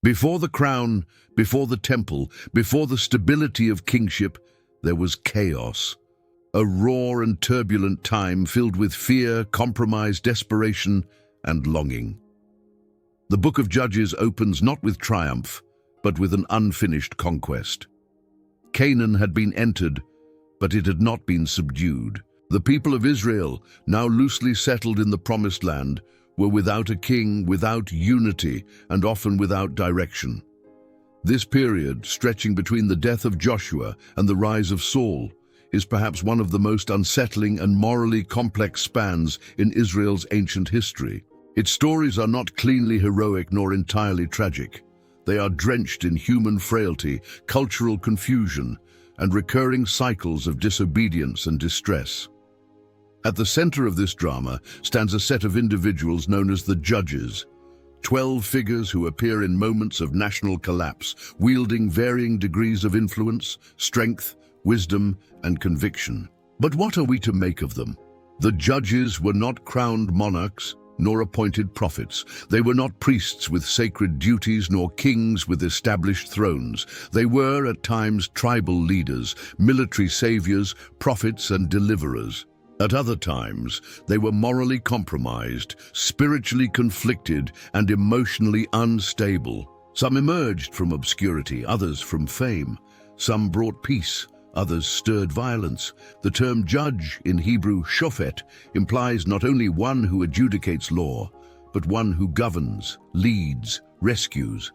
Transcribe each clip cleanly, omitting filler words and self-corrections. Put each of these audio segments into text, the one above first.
Before the crown, before the temple, before the stability of kingship, there was chaos. A raw and turbulent time filled with fear, compromise, desperation, and longing. The book of Judges opens not with triumph, but with an unfinished conquest. Canaan had been entered, but it had not been subdued. The people of Israel, now loosely settled in the Promised Land, were without a king, without unity, and often without direction. This period, stretching between the death of Joshua and the rise of Saul, is perhaps one of the most unsettling and morally complex spans in Israel's ancient history. Its stories are not cleanly heroic nor entirely tragic. They are drenched in human frailty, cultural confusion, and recurring cycles of disobedience and distress. At the center of this drama stands a set of individuals known as the Judges, 12 figures who appear in moments of national collapse, wielding varying degrees of influence, strength, wisdom, and conviction. But what are we to make of them? The Judges were not crowned monarchs, nor appointed prophets. They were not priests with sacred duties, nor kings with established thrones. They were, at times, tribal leaders, military saviors, prophets, and deliverers. At other times, they were morally compromised, spiritually conflicted, and emotionally unstable. Some emerged from obscurity, others from fame. Some brought peace, others stirred violence. The term judge in Hebrew, shofet, implies not only one who adjudicates law, but one who governs, leads, rescues.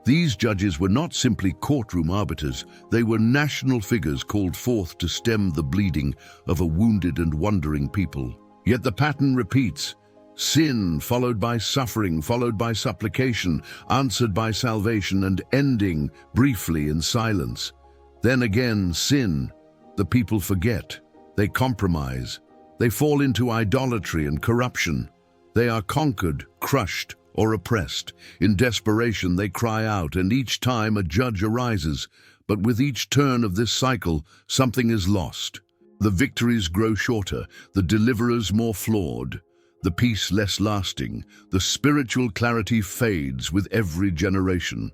These judges were not simply courtroom arbiters, they were national figures called forth to stem the bleeding of a wounded and wandering people. Yet the pattern repeats: sin followed by suffering, followed by supplication, answered by salvation, and ending briefly in silence. Then again, sin. The people forget. They compromise. They fall into idolatry and corruption. They are conquered, crushed, or oppressed. In desperation, they cry out, and each time a judge arises. But with each turn of this cycle, something is lost. The victories grow shorter, the deliverers more flawed, the peace less lasting, the spiritual clarity fades with every generation.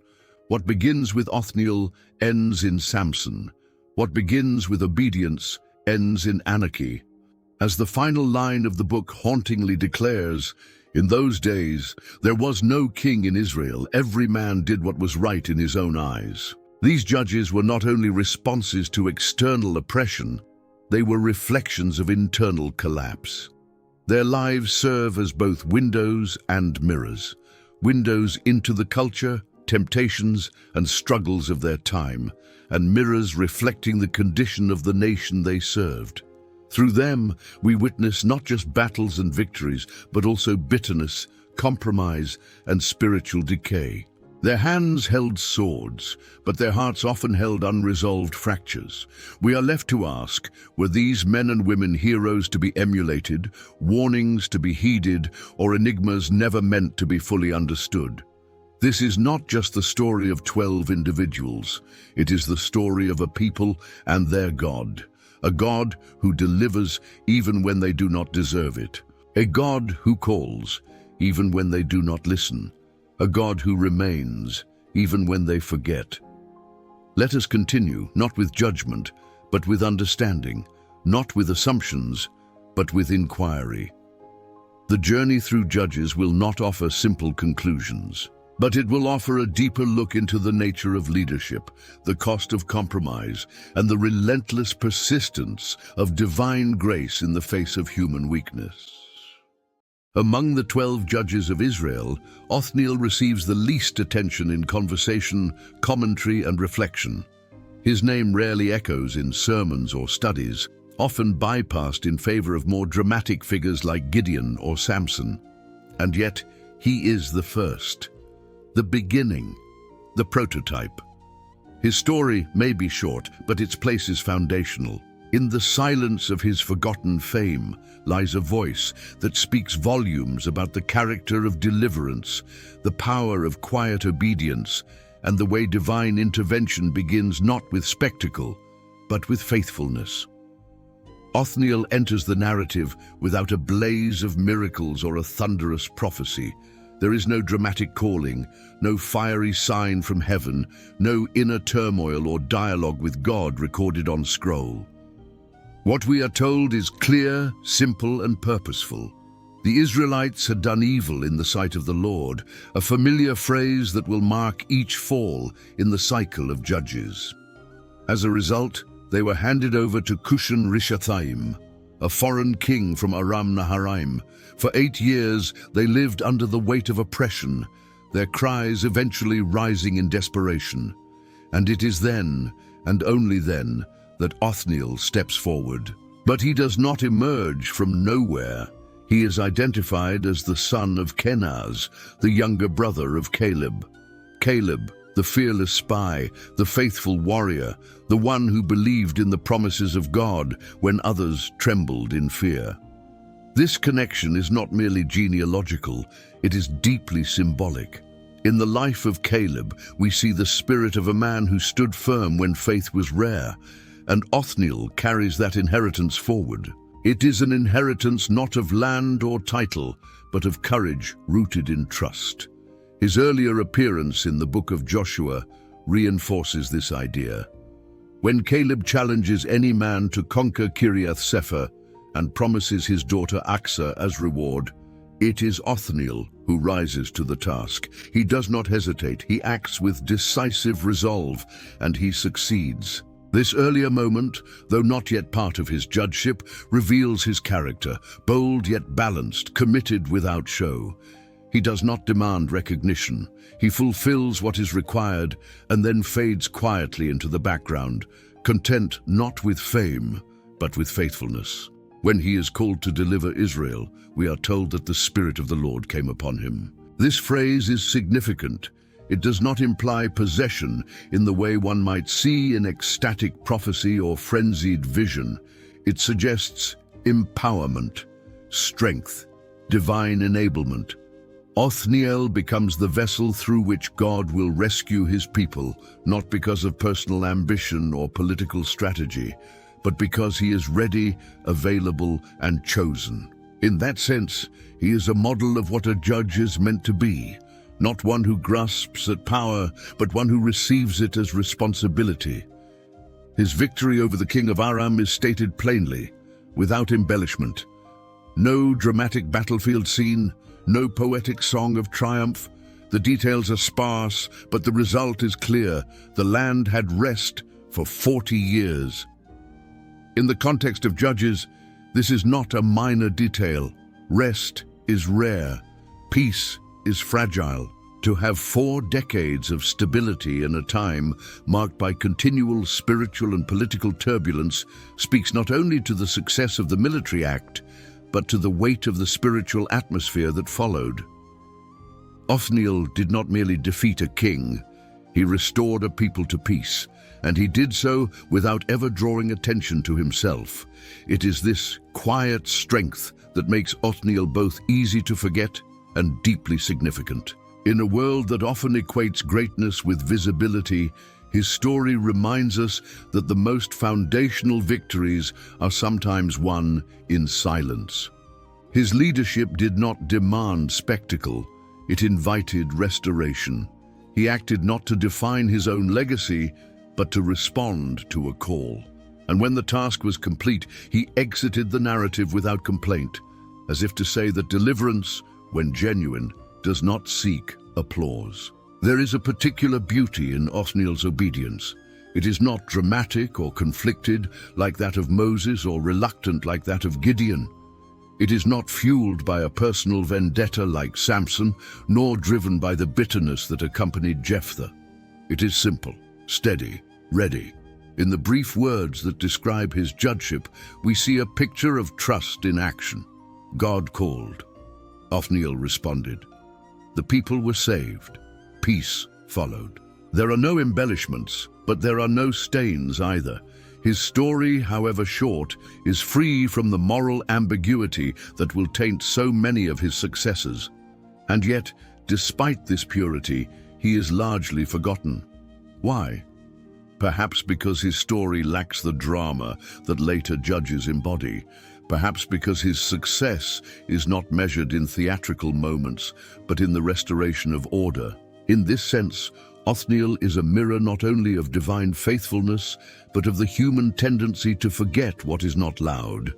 What begins with Othniel ends in Samson. What begins with obedience ends in anarchy. As the final line of the book hauntingly declares, in those days there was no king in Israel. Every man did what was right in his own eyes. These judges were not only responses to external oppression, they were reflections of internal collapse. Their lives serve as both windows and mirrors. Windows into the culture, temptations, and struggles of their time, and mirrors reflecting the condition of the nation they served. Through them, we witness not just battles and victories, but also bitterness, compromise, and spiritual decay. Their hands held swords, but their hearts often held unresolved fractures. We are left to ask, were these men and women heroes to be emulated, warnings to be heeded, or enigmas never meant to be fully understood? This is not just the story of 12 individuals. It is the story of a people and their God. A God who delivers even when they do not deserve it. A God who calls even when they do not listen. A God who remains even when they forget. Let us continue, not with judgment, but with understanding, not with assumptions, but with inquiry. The journey through Judges will not offer simple conclusions, but it will offer a deeper look into the nature of leadership, the cost of compromise, and the relentless persistence of divine grace in the face of human weakness. Among the 12 judges of Israel, Othniel receives the least attention in conversation, commentary, and reflection. His name rarely echoes in sermons or studies, often bypassed in favor of more dramatic figures like Gideon or Samson. And yet, he is the first. The beginning, the prototype. His story may be short, but its place is foundational. In the silence of his forgotten fame lies a voice that speaks volumes about the character of deliverance, the power of quiet obedience, and the way divine intervention begins not with spectacle, but with faithfulness. Othniel enters the narrative without a blaze of miracles or a thunderous prophecy. There is no dramatic calling, no fiery sign from heaven, no inner turmoil or dialogue with God recorded on scroll. What we are told is clear, simple, and purposeful. The Israelites had done evil in the sight of the Lord, a familiar phrase that will mark each fall in the cycle of Judges. As a result, they were handed over to Cushan-Rishathaim, a foreign king from Aram-Naharaim. For 8 years, they lived under the weight of oppression, their cries eventually rising in desperation. And it is then, and only then, that Othniel steps forward. But he does not emerge from nowhere. He is identified as the son of Kenaz, the younger brother of Caleb. Caleb, the fearless spy, the faithful warrior, the one who believed in the promises of God when others trembled in fear. This connection is not merely genealogical, it is deeply symbolic. In the life of Caleb, we see the spirit of a man who stood firm when faith was rare, and Othniel carries that inheritance forward. It is an inheritance not of land or title, but of courage rooted in trust. His earlier appearance in the book of Joshua reinforces this idea. When Caleb challenges any man to conquer Kiriath-Sepher and promises his daughter Achsah as reward, it is Othniel who rises to the task. He does not hesitate, he acts with decisive resolve, and he succeeds. This earlier moment, though not yet part of his judgeship, reveals his character, bold yet balanced, committed without show. He does not demand recognition. He fulfills what is required and then fades quietly into the background, content not with fame, but with faithfulness. When he is called to deliver Israel, we are told that the Spirit of the Lord came upon him. This phrase is significant. It does not imply possession in the way one might see in ecstatic prophecy or frenzied vision. It suggests empowerment, strength, divine enablement. Othniel becomes the vessel through which God will rescue his people, not because of personal ambition or political strategy, but because he is ready, available, and chosen. In that sense, he is a model of what a judge is meant to be, not one who grasps at power, but one who receives it as responsibility. His victory over the king of Aram is stated plainly, without embellishment. No dramatic battlefield scene, no poetic song of triumph. The details are sparse, but the result is clear. The land had rest for 40 years. In the context of Judges, this is not a minor detail. Rest is rare. Peace is fragile. To have 4 decades of stability in a time marked by continual spiritual and political turbulence speaks not only to the success of the military act, but to the weight of the spiritual atmosphere that followed. Othniel did not merely defeat a king, he restored a people to peace, and he did so without ever drawing attention to himself. It is this quiet strength that makes Othniel both easy to forget and deeply significant. In a world that often equates greatness with visibility, his story reminds us that the most foundational victories are sometimes won in silence. His leadership did not demand spectacle, it invited restoration. He acted not to define his own legacy, but to respond to a call. And when the task was complete, he exited the narrative without complaint, as if to say that deliverance, when genuine, does not seek applause. There is a particular beauty in Othniel's obedience. It is not dramatic or conflicted like that of Moses or reluctant like that of Gideon. It is not fueled by a personal vendetta like Samson, nor driven by the bitterness that accompanied Jephthah. It is simple, steady, ready. In the brief words that describe his judgeship, we see a picture of trust in action. God called. Othniel responded. The people were saved. Peace followed. There are no embellishments, but there are no stains either. His story, however short, is free from the moral ambiguity that will taint so many of his successors. And yet, despite this purity, he is largely forgotten. Why? Perhaps because his story lacks the drama that later judges embody. perhaps because his success is not measured in theatrical moments, but in the restoration of order. In this sense, Othniel is a mirror not only of divine faithfulness, but of the human tendency to forget what is not loud.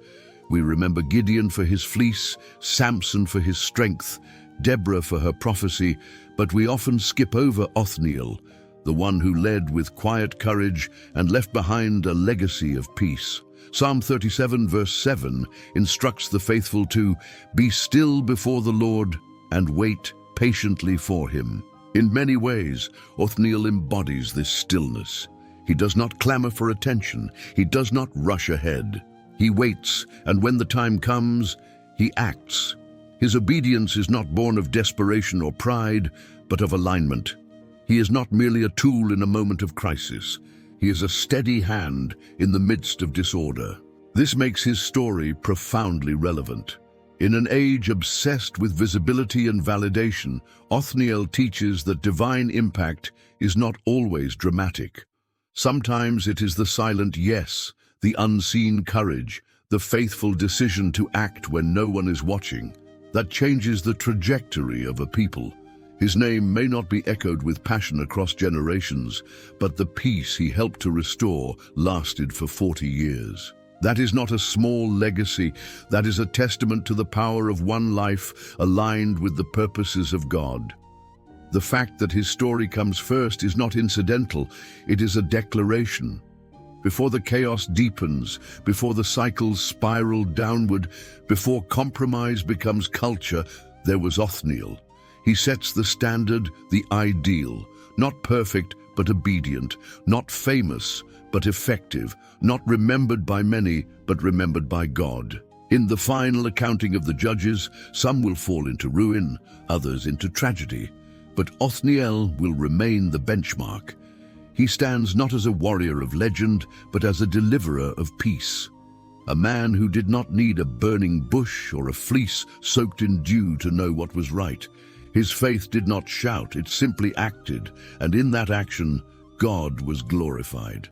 We remember Gideon for his fleece, Samson for his strength, Deborah for her prophecy, but we often skip over Othniel, the one who led with quiet courage and left behind a legacy of peace. Psalm 37 verse 7 instructs the faithful to be still before the Lord and wait patiently for him. In many ways, Othniel embodies this stillness. He does not clamor for attention. He does not rush ahead. He waits, and when the time comes, he acts. His obedience is not born of desperation or pride, but of alignment. He is not merely a tool in a moment of crisis. He is a steady hand in the midst of disorder. This makes his story profoundly relevant. In an age obsessed with visibility and validation, Othniel teaches that divine impact is not always dramatic. Sometimes it is the silent yes, the unseen courage, the faithful decision to act when no one is watching, that changes the trajectory of a people. His name may not be echoed with passion across generations, but the peace he helped to restore lasted for 40 years. That is not a small legacy. That is a testament to the power of one life aligned with the purposes of God. The fact that his story comes first is not incidental. It is a declaration. Before the chaos deepens, before the cycles spiral downward, before compromise becomes culture, there was Othniel. He sets the standard, the ideal, not perfect but obedient, not famous but effective, not remembered by many but remembered by God. In the final accounting of the judges, some will fall into ruin, others into tragedy, but Othniel will remain the benchmark. He stands not as a warrior of legend, but as a deliverer of peace. A man who did not need a burning bush or a fleece soaked in dew to know what was right. His faith did not shout, it simply acted, and in that action, God was glorified.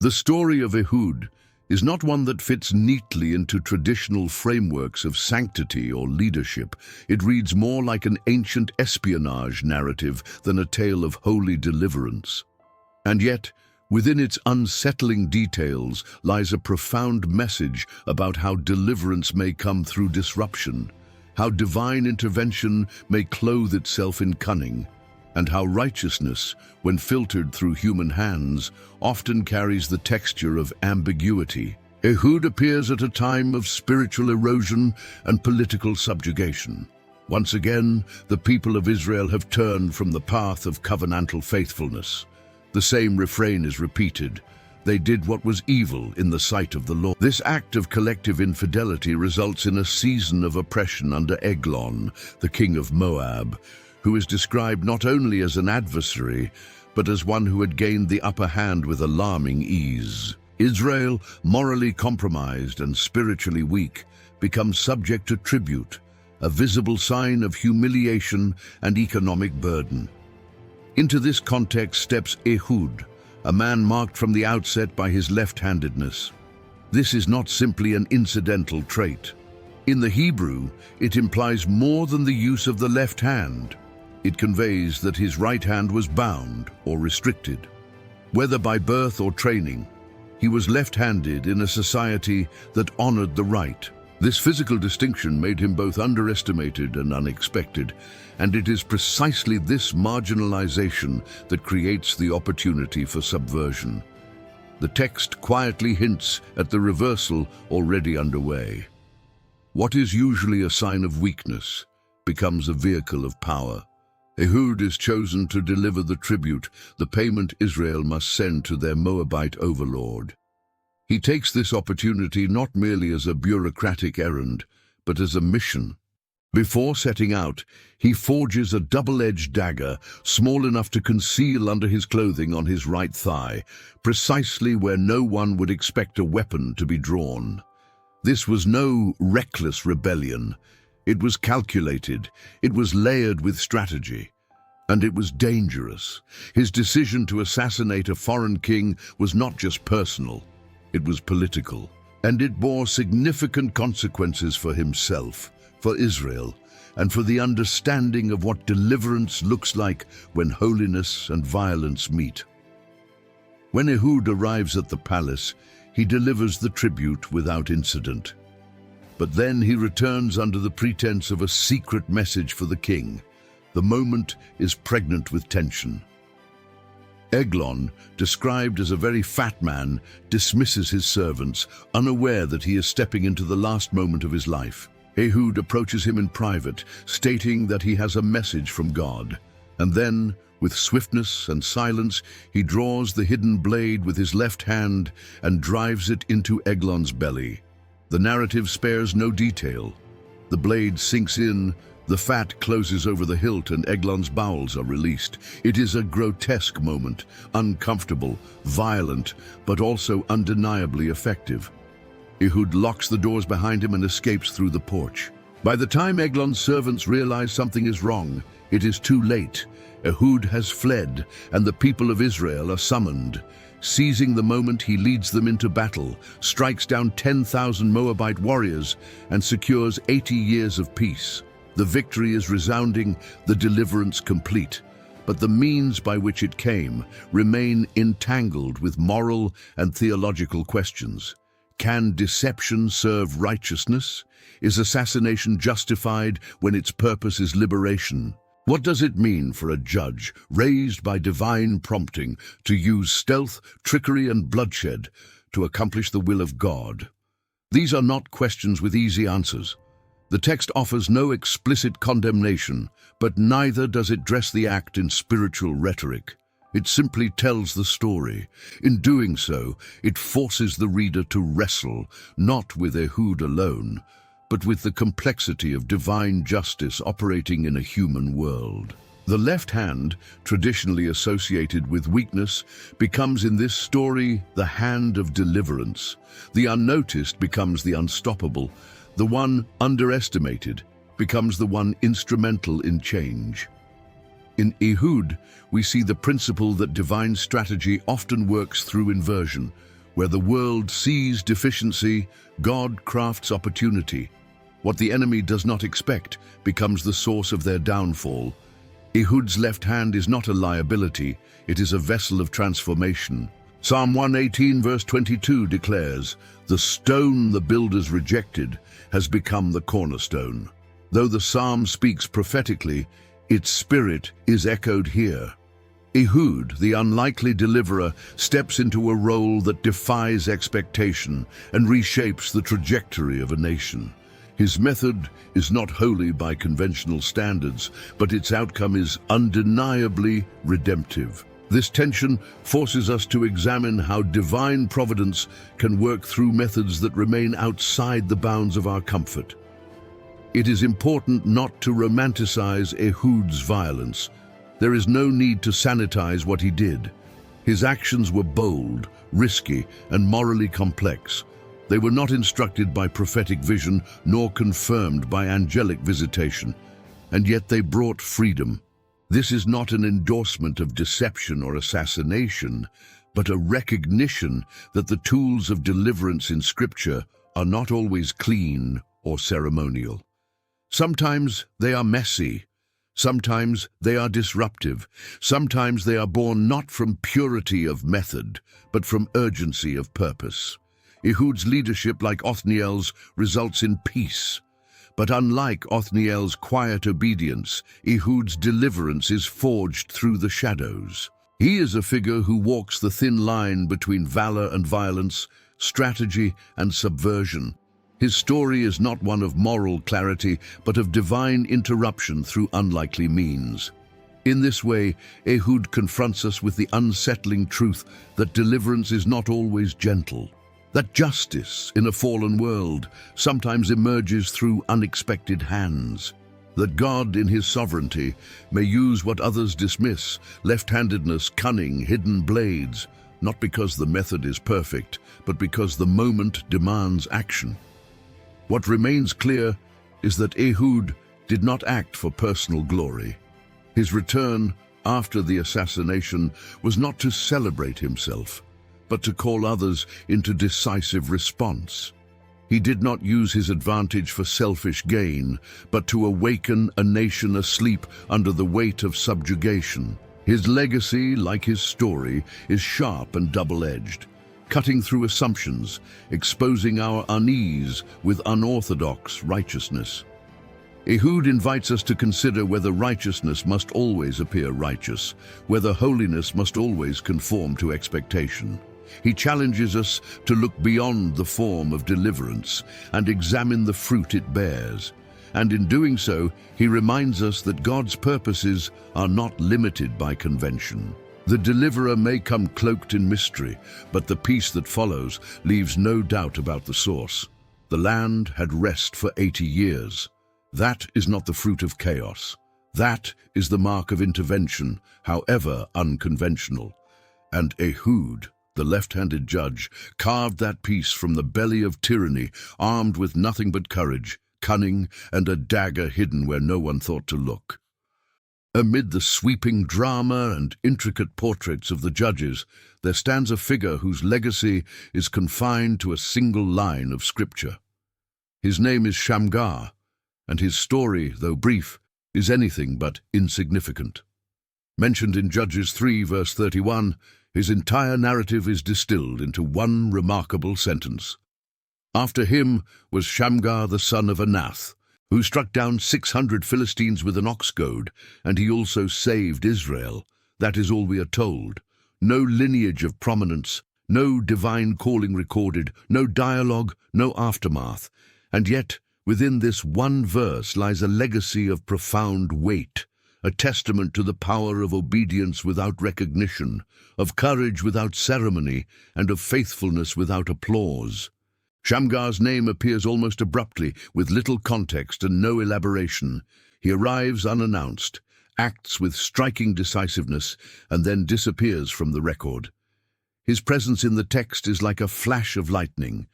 The story of Ehud is not one that fits neatly into traditional frameworks of sanctity or leadership. It reads more like an ancient espionage narrative than a tale of holy deliverance. And yet, within its unsettling details lies a profound message about how deliverance may come through disruption, how divine intervention may clothe itself in cunning, and how righteousness, when filtered through human hands, often carries the texture of ambiguity. Ehud appears at a time of spiritual erosion and political subjugation. Once again, the people of Israel have turned from the path of covenantal faithfulness. The same refrain is repeated. They did what was evil in the sight of the Lord. This act of collective infidelity results in a season of oppression under Elon, the king of Moab, who is described not only as an adversary, but as one who had gained the upper hand with alarming ease. Israel, morally compromised and spiritually weak, becomes subject to tribute, a visible sign of humiliation and economic burden. Into this context steps Ehud, a man marked from the outset by his left-handedness. This is not simply an incidental trait. In the Hebrew, it implies more than the use of the left hand. It conveys that his right hand was bound or restricted. Whether by birth or training, he was left-handed in a society that honored the right. This physical distinction made him both underestimated and unexpected, and it is precisely this marginalization that creates the opportunity for subversion. The text quietly hints at the reversal already underway. What is usually a sign of weakness becomes a vehicle of power. Ehud is chosen to deliver the tribute, the payment Israel must send to their Moabite overlord. He takes this opportunity not merely as a bureaucratic errand, but as a mission. Before setting out, he forges a double-edged dagger, small enough to conceal under his clothing on his right thigh, precisely where no one would expect a weapon to be drawn. This was no reckless rebellion. It was calculated, it was layered with strategy, and it was dangerous. His decision to assassinate a foreign king was not just personal, it was political. And it bore significant consequences for himself, for Israel, and for the understanding of what deliverance looks like when holiness and violence meet. When Ehud arrives at the palace, he delivers the tribute without incident. But then he returns under the pretense of a secret message for the king. The moment is pregnant with tension. Elon, described as a very fat man, dismisses his servants, unaware that he is stepping into the last moment of his life. Ehud approaches him in private, stating that he has a message from God. And then, with swiftness and silence, he draws the hidden blade with his left hand and drives it into Eglon's belly. The narrative spares no detail. The blade sinks in, the fat closes over the hilt, and Eglon's bowels are released. It is a grotesque moment, uncomfortable, violent, but also undeniably effective. Ehud locks the doors behind him and escapes through the porch. By the time Eglon's servants realize something is wrong, it is too late. Ehud has fled, and the people of Israel are summoned. Seizing the moment, he leads them into battle, strikes down 10,000 Moabite warriors, and secures 80 years of peace. The victory is resounding, the deliverance complete. But the means by which it came remain entangled with moral and theological questions. Can deception serve righteousness? Is assassination justified when its purpose is liberation? What does it mean for a judge, raised by divine prompting, to use stealth, trickery, and bloodshed to accomplish the will of God? These are not questions with easy answers. The text offers no explicit condemnation, but neither does it dress the act in spiritual rhetoric. It simply tells the story. In doing so, it forces the reader to wrestle, not with Ehud alone, but with the complexity of divine justice operating in a human world. The left hand, traditionally associated with weakness, becomes in this story the hand of deliverance. The unnoticed becomes the unstoppable. The one underestimated becomes the one instrumental in change. In Ehud, we see the principle that divine strategy often works through inversion. Where the world sees deficiency, God crafts opportunity. What the enemy does not expect becomes the source of their downfall. Ehud's left hand is not a liability, it is a vessel of transformation. Psalm 118 verse 22 declares, "The stone the builders rejected has become the cornerstone." Though the psalm speaks prophetically, its spirit is echoed here. Ehud, the unlikely deliverer, steps into a role that defies expectation and reshapes the trajectory of a nation. His method is not holy by conventional standards, but its outcome is undeniably redemptive. This tension forces us to examine how divine providence can work through methods that remain outside the bounds of our comfort. It is important not to romanticize Ehud's violence. There is no need to sanitize what he did. His actions were bold, risky, and morally complex. They were not instructed by prophetic vision nor confirmed by angelic visitation, and yet they brought freedom. This is not an endorsement of deception or assassination, but a recognition that the tools of deliverance in Scripture are not always clean or ceremonial. Sometimes they are messy. Sometimes they are disruptive. Sometimes they are born not from purity of method, but from urgency of purpose. Ehud's leadership, like Othniel's, results in peace. But unlike Othniel's quiet obedience, Ehud's deliverance is forged through the shadows. He is a figure who walks the thin line between valor and violence, strategy and subversion. His story is not one of moral clarity, but of divine interruption through unlikely means. In this way, Ehud confronts us with the unsettling truth that deliverance is not always gentle. That justice in a fallen world sometimes emerges through unexpected hands. That God, in his sovereignty, may use what others dismiss, left-handedness, cunning, hidden blades, not because the method is perfect, but because the moment demands action. What remains clear is that Ehud did not act for personal glory. His return after the assassination was not to celebrate himself, but to call others into decisive response. He did not use his advantage for selfish gain, but to awaken a nation asleep under the weight of subjugation. His legacy, like his story, is sharp and double-edged, cutting through assumptions, exposing our unease with unorthodox righteousness. Ehud invites us to consider whether righteousness must always appear righteous, whether holiness must always conform to expectation. He challenges us to look beyond the form of deliverance and examine the fruit it bears. And in doing so, he reminds us that God's purposes are not limited by convention. The deliverer may come cloaked in mystery, but the peace that follows leaves no doubt about the source. The land had rest for 80 years. That is not the fruit of chaos. That is the mark of intervention, however unconventional. And Ehud, the left-handed judge, carved that peace from the belly of tyranny, armed with nothing but courage, cunning, and a dagger hidden where no one thought to look. Amid the sweeping drama and intricate portraits of the judges, there stands a figure whose legacy is confined to a single line of scripture. His name is Shamgar, and his story, though brief, is anything but insignificant. Mentioned in Judges 3, verse 31, his entire narrative is distilled into one remarkable sentence. After him was Shamgar the son of Anath, who struck down 600 Philistines with an ox goad, and he also saved Israel. That is all we are told. No lineage of prominence, no divine calling recorded, no dialogue, no aftermath. And yet, within this one verse lies a legacy of profound weight, a testament to the power of obedience without recognition, of courage without ceremony, and of faithfulness without applause. Shamgar's name appears almost abruptly, with little context and no elaboration. He arrives unannounced, acts with striking decisiveness, and then disappears from the record. His presence in the text is like a flash of lightning,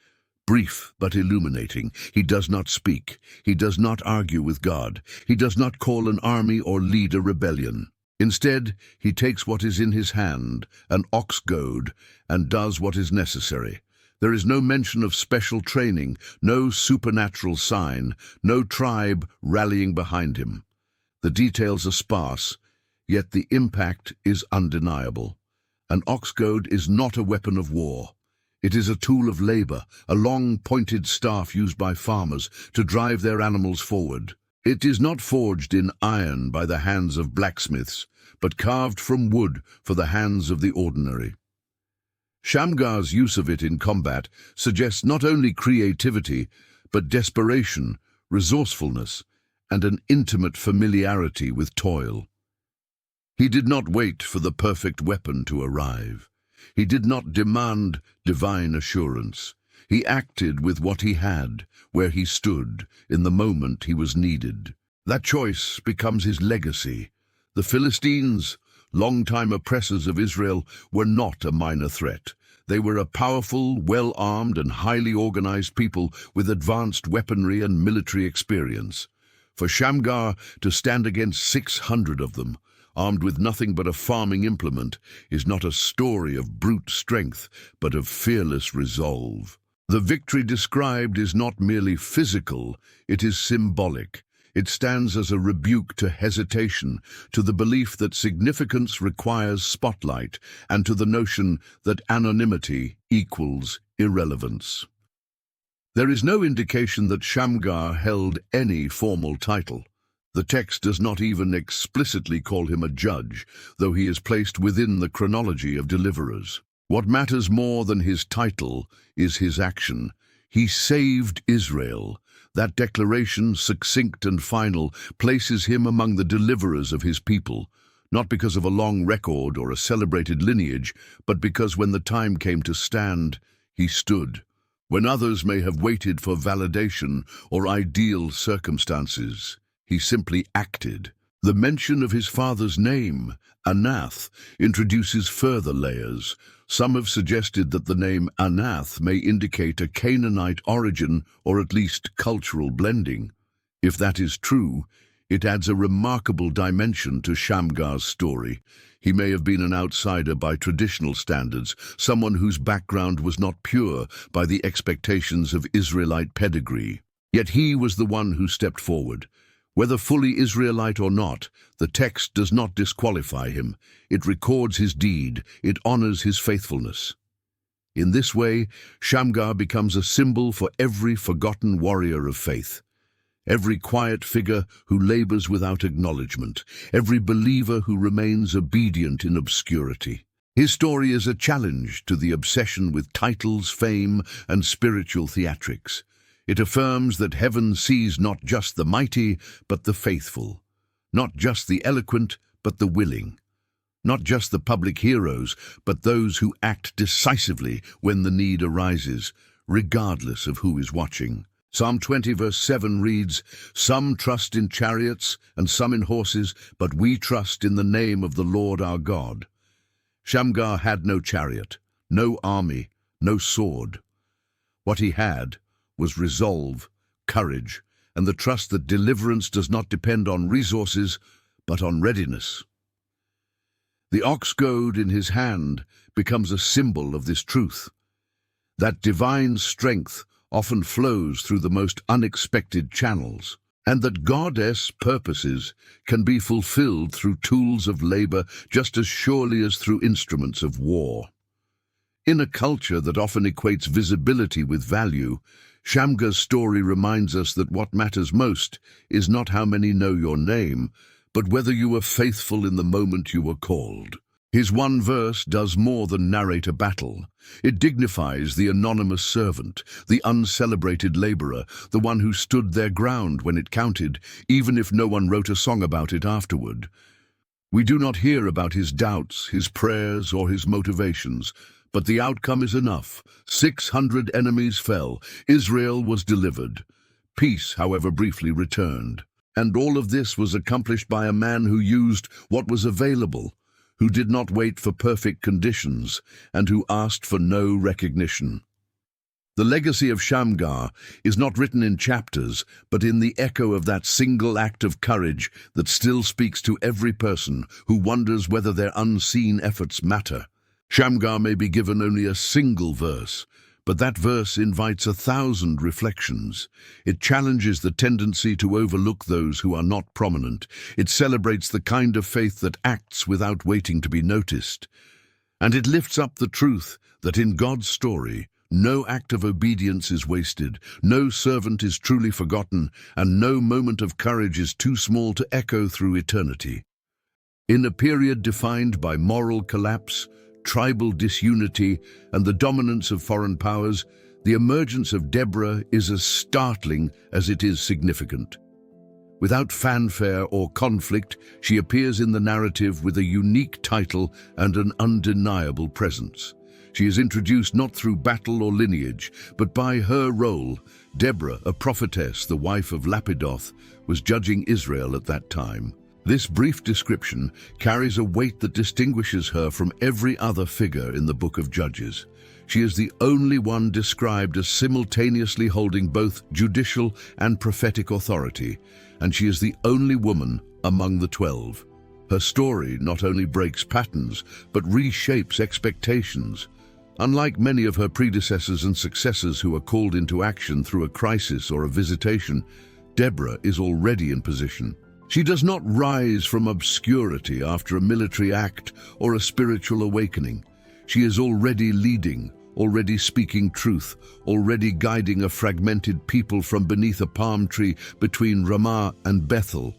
brief but illuminating. He does not speak. He does not argue with God. He does not call an army or lead a rebellion. Instead, he takes what is in his hand, an ox goad, and does what is necessary. There is no mention of special training, no supernatural sign, no tribe rallying behind him. The details are sparse, yet the impact is undeniable. An ox goad is not a weapon of war. It is a tool of labor, a long, pointed staff used by farmers to drive their animals forward. It is not forged in iron by the hands of blacksmiths, but carved from wood for the hands of the ordinary. Shamgar's use of it in combat suggests not only creativity, but desperation, resourcefulness, and an intimate familiarity with toil. He did not wait for the perfect weapon to arrive. He did not demand divine assurance. He acted with what he had, where he stood, in the moment he was needed. That choice becomes his legacy. The Philistines, longtime oppressors of Israel, were not a minor threat. They were a powerful, well-armed and highly organized people with advanced weaponry and military experience. For Shamgar to stand against 600 of them, armed with nothing but a farming implement, is not a story of brute strength, but of fearless resolve. The victory described is not merely physical, it is symbolic. It stands as a rebuke to hesitation, to the belief that significance requires spotlight, and to the notion that anonymity equals irrelevance. There is no indication that Shamgar held any formal title. The text does not even explicitly call him a judge, though he is placed within the chronology of deliverers. What matters more than his title is his action. He saved Israel. That declaration, succinct and final, places him among the deliverers of his people, not because of a long record or a celebrated lineage, but because when the time came to stand, he stood. When others may have waited for validation or ideal circumstances, he simply acted. The mention of his father's name, Anath, introduces further layers. Some have suggested that the name Anath may indicate a Canaanite origin or at least cultural blending. If that is true, it adds a remarkable dimension to Shamgar's story. He may have been an outsider by traditional standards, someone whose background was not pure by the expectations of Israelite pedigree. Yet he was the one who stepped forward. Whether fully Israelite or not, the text does not disqualify him. It records his deed. It honors his faithfulness. In this way, Shamgar becomes a symbol for every forgotten warrior of faith. Every quiet figure who labors without acknowledgement, every believer who remains obedient in obscurity. His story is a challenge to the obsession with titles, fame, and spiritual theatrics. It affirms that heaven sees not just the mighty, but the faithful, not just the eloquent, but the willing, not just the public heroes, but those who act decisively when the need arises, regardless of who is watching. Psalm 20 verse 7 reads, "Some trust in chariots and some in horses, but we trust in the name of the Lord our God." Shamgar had no chariot, no army, no sword. What he had was resolve, courage, and the trust that deliverance does not depend on resources, but on readiness. The ox goad in his hand becomes a symbol of this truth. That divine strength often flows through the most unexpected channels, and that God's purposes can be fulfilled through tools of labor just as surely as through instruments of war. In a culture that often equates visibility with value, Shamgar's story reminds us that what matters most is not how many know your name, but whether you were faithful in the moment you were called. His one verse does more than narrate a battle. It dignifies the anonymous servant, the uncelebrated laborer, the one who stood their ground when it counted, even if no one wrote a song about it afterward. We do not hear about his doubts, his prayers, or his motivations, but the outcome is enough. 600 enemies fell. Israel was delivered. Peace, however, briefly returned. And all of this was accomplished by a man who used what was available, who did not wait for perfect conditions, and who asked for no recognition. The legacy of Shamgar is not written in chapters, but in the echo of that single act of courage that still speaks to every person who wonders whether their unseen efforts matter. Shamgar may be given only a single verse, but that verse invites 1,000 reflections. It challenges the tendency to overlook those who are not prominent. It celebrates the kind of faith that acts without waiting to be noticed. And it lifts up the truth that in God's story, no act of obedience is wasted, no servant is truly forgotten, and no moment of courage is too small to echo through eternity. In a period defined by moral collapse, tribal disunity, and the dominance of foreign powers, the emergence of Deborah is as startling as it is significant. Without fanfare or conflict, she appears in the narrative with a unique title and an undeniable presence. She is introduced not through battle or lineage, but by her role. Deborah, a prophetess, the wife of Lapidoth, was judging Israel at that time. This brief description carries a weight that distinguishes her from every other figure in the book of Judges. She is the only one described as simultaneously holding both judicial and prophetic authority, and she is the only woman among the 12. Her story not only breaks patterns, but reshapes expectations. Unlike many of her predecessors and successors who are called into action through a crisis or a visitation, Deborah is already in position. She does not rise from obscurity after a military act or a spiritual awakening. She is already leading, already speaking truth, already guiding a fragmented people from beneath a palm tree between Ramah and Bethel.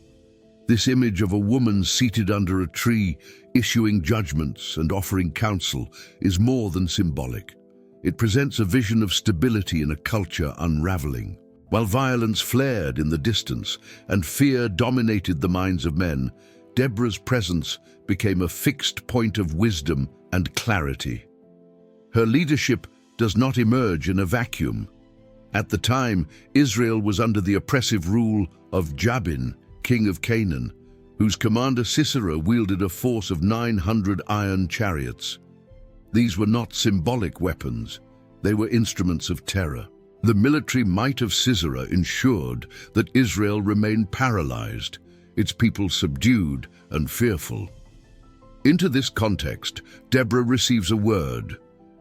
This image of a woman seated under a tree, issuing judgments and offering counsel, is more than symbolic. It presents a vision of stability in a culture unraveling. While violence flared in the distance and fear dominated the minds of men, Deborah's presence became a fixed point of wisdom and clarity. Her leadership does not emerge in a vacuum. At the time, Israel was under the oppressive rule of Jabin, king of Canaan, whose commander Sisera wielded a force of 900 iron chariots. These were not symbolic weapons, they were instruments of terror. The military might of Sisera ensured that Israel remained paralyzed, its people subdued and fearful. Into this context, Deborah receives a word,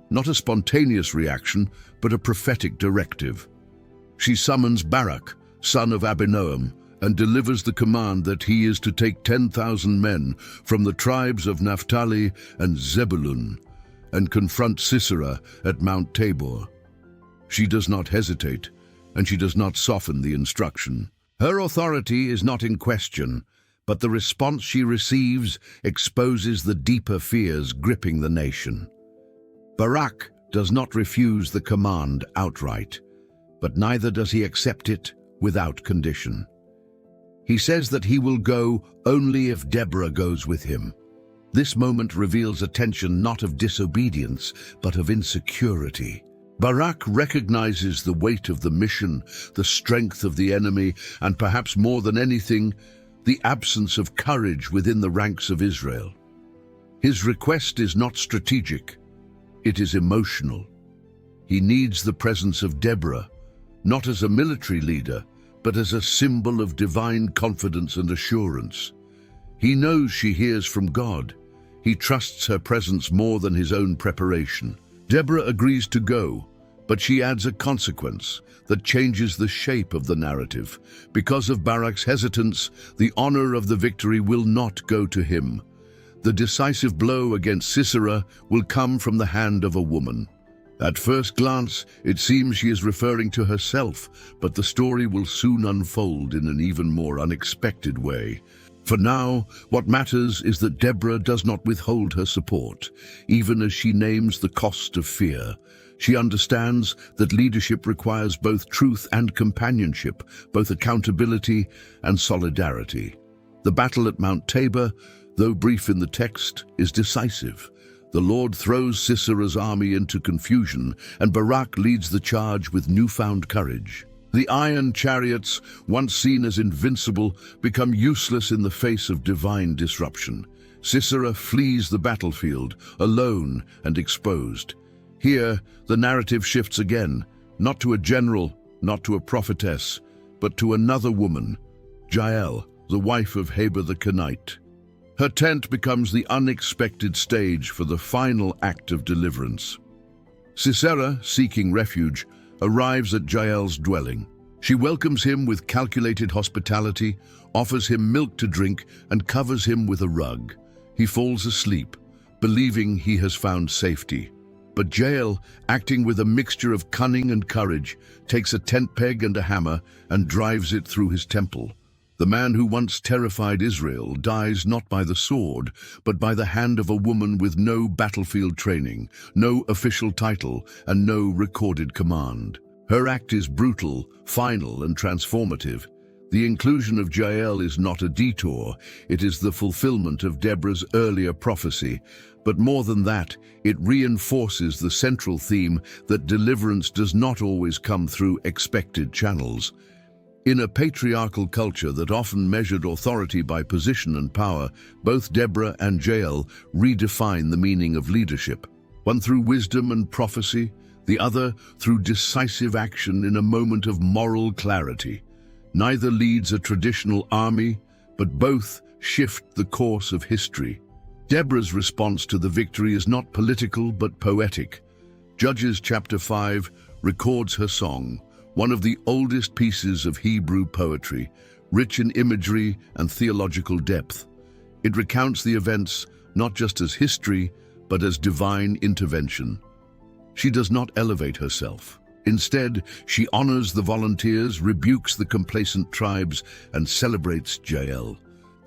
not a spontaneous reaction, but a prophetic directive. She summons Barak, son of Abinoam, and delivers the command that he is to take 10,000 men from the tribes of Naphtali and Zebulun and confront Sisera at Mount Tabor. She does not hesitate, and she does not soften the instruction. Her authority is not in question, but the response she receives exposes the deeper fears gripping the nation. Barak does not refuse the command outright, but neither does he accept it without condition. He says that he will go only if Deborah goes with him. This moment reveals a tension not of disobedience, but of insecurity. Barak recognizes the weight of the mission, the strength of the enemy, and perhaps more than anything, the absence of courage within the ranks of Israel. His request is not strategic, it is emotional. He needs the presence of Deborah, not as a military leader, but as a symbol of divine confidence and assurance. He knows she hears from God. He trusts her presence more than his own preparation. Deborah agrees to go, but she adds a consequence that changes the shape of the narrative. Because of Barak's hesitance, the honor of the victory will not go to him. The decisive blow against Sisera will come from the hand of a woman. At first glance, it seems she is referring to herself, but the story will soon unfold in an even more unexpected way. For now, what matters is that Deborah does not withhold her support, even as she names the cost of fear. She understands that leadership requires both truth and companionship, both accountability and solidarity. The battle at Mount Tabor, though brief in the text, is decisive. The Lord throws Sisera's army into confusion, and Barak leads the charge with newfound courage. The iron chariots, once seen as invincible, become useless in the face of divine disruption. Sisera flees the battlefield, alone and exposed. Here, the narrative shifts again, not to a general, not to a prophetess, but to another woman, Jair, the wife of Heber the Kenite. Her tent becomes the unexpected stage for the final act of deliverance. Sisera, seeking refuge, arrives at Jael's dwelling. She welcomes him with calculated hospitality, offers him milk to drink, and covers him with a rug. He falls asleep, believing he has found safety. But Jael, acting with a mixture of cunning and courage, takes a tent peg and a hammer and drives it through his temple. The man who once terrified Israel dies not by the sword, but by the hand of a woman with no battlefield training, no official title, and no recorded command. Her act is brutal, final, and transformative. The inclusion of Jael is not a detour, it is the fulfillment of Deborah's earlier prophecy. But more than that, it reinforces the central theme that deliverance does not always come through expected channels. In a patriarchal culture that often measured authority by position and power, both Deborah and Jael redefine the meaning of leadership, one through wisdom and prophecy, the other through decisive action in a moment of moral clarity. Neither leads a traditional army, but both shift the course of history. Deborah's response to the victory is not political but poetic. Judges chapter 5 records her song, one of the oldest pieces of Hebrew poetry, rich in imagery and theological depth. It recounts the events not just as history, but as divine intervention. She does not elevate herself. Instead, she honors the volunteers, rebukes the complacent tribes, and celebrates Jael.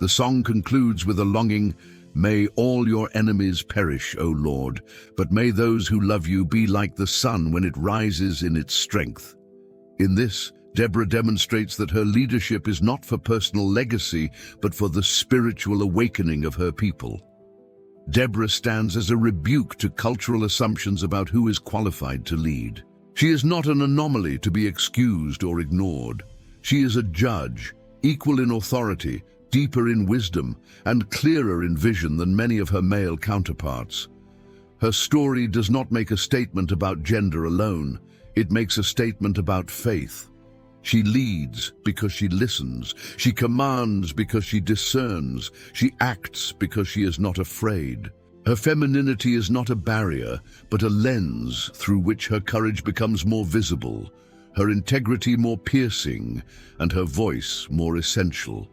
The song concludes with a longing, "May all your enemies perish, O Lord, but may those who love you be like the sun when it rises in its strength." In this, Deborah demonstrates that her leadership is not for personal legacy, but for the spiritual awakening of her people. Deborah stands as a rebuke to cultural assumptions about who is qualified to lead. She is not an anomaly to be excused or ignored. She is a judge, equal in authority, deeper in wisdom, and clearer in vision than many of her male counterparts. Her story does not make a statement about gender alone. It makes a statement about faith. She leads because she listens. She commands because she discerns. She acts because she is not afraid. Her femininity is not a barrier, but a lens through which her courage becomes more visible, her integrity more piercing, and her voice more essential.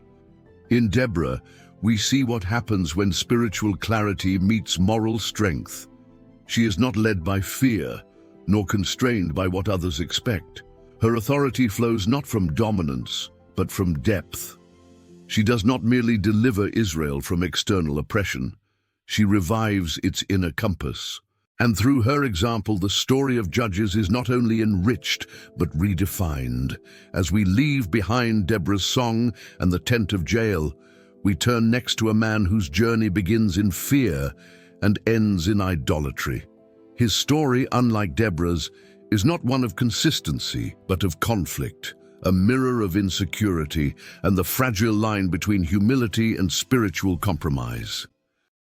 In Deborah, we see what happens when spiritual clarity meets moral strength. She is not led by fear, nor constrained by what others expect. Her authority flows not from dominance, but from depth. She does not merely deliver Israel from external oppression. She revives its inner compass. And through her example, the story of Judges is not only enriched, but redefined. As we leave behind Deborah's song and the tent of Jair, we turn next to a man whose journey begins in fear and ends in idolatry. His story, unlike Deborah's, is not one of consistency, but of conflict, a mirror of insecurity and the fragile line between humility and spiritual compromise.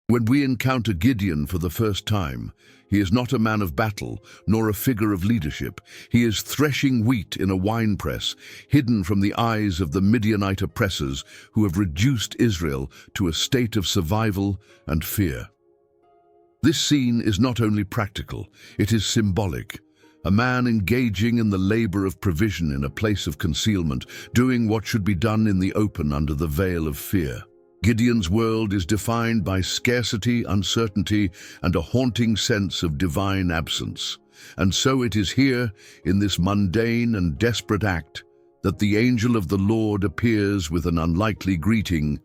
When we encounter Gideon for the first time, he is not a man of battle, nor a figure of leadership. He is threshing wheat in a winepress, hidden from the eyes of the Midianite oppressors who have reduced Israel to a state of survival and fear. This scene is not only practical, it is symbolic. A man engaging in the labor of provision in a place of concealment, doing what should be done in the open under the veil of fear. Gideon's world is defined by scarcity, uncertainty, and a haunting sense of divine absence. And so it is here, in this mundane and desperate act, that the angel of the Lord appears with an unlikely greeting,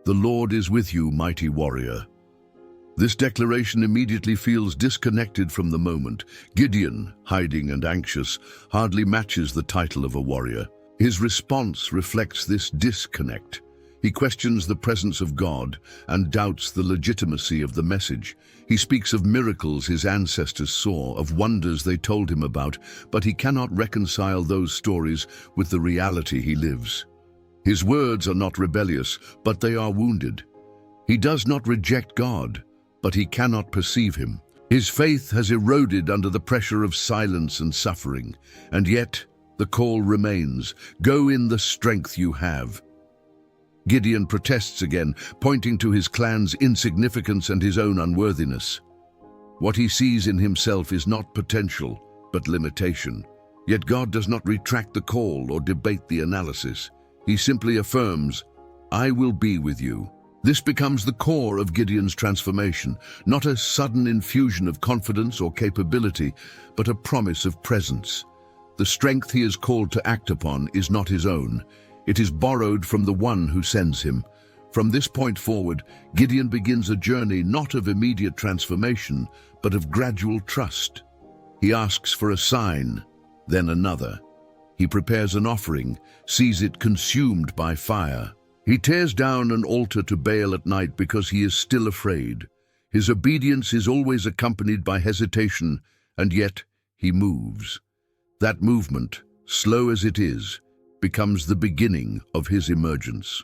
"The Lord is with you, mighty warrior." This declaration immediately feels disconnected from the moment. Gideon, hiding and anxious, hardly matches the title of a warrior. His response reflects this disconnect. He questions the presence of God and doubts the legitimacy of the message. He speaks of miracles his ancestors saw, of wonders they told him about, but he cannot reconcile those stories with the reality he lives. His words are not rebellious, but they are wounded. He does not reject God, but he cannot perceive him. His faith has eroded under the pressure of silence and suffering, and yet the call remains, "Go in the strength you have." Gideon protests again, pointing to his clan's insignificance and his own unworthiness. What he sees in himself is not potential, but limitation. Yet God does not retract the call or debate the analysis. He simply affirms, "I will be with you." This becomes the core of Gideon's transformation, not a sudden infusion of confidence or capability, but a promise of presence. The strength he is called to act upon is not his own. It is borrowed from the one who sends him. From this point forward, Gideon begins a journey not of immediate transformation, but of gradual trust. He asks for a sign, then another. He prepares an offering, sees it consumed by fire. He tears down an altar to Baal at night because he is still afraid. His obedience is always accompanied by hesitation, and yet he moves. That movement, slow as it is, becomes the beginning of his emergence.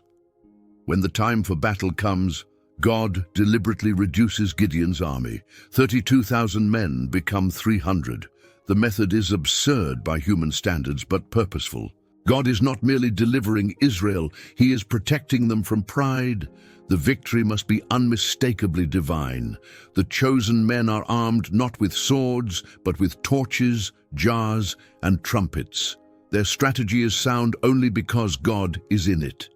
When the time for battle comes, God deliberately reduces Gideon's army. 32,000 men become 300. The method is absurd by human standards, but purposeful. God is not merely delivering Israel, he is protecting them from pride. The victory must be unmistakably divine. The chosen men are armed not with swords, but with torches, jars, and trumpets. Their strategy is sound only because God is in it.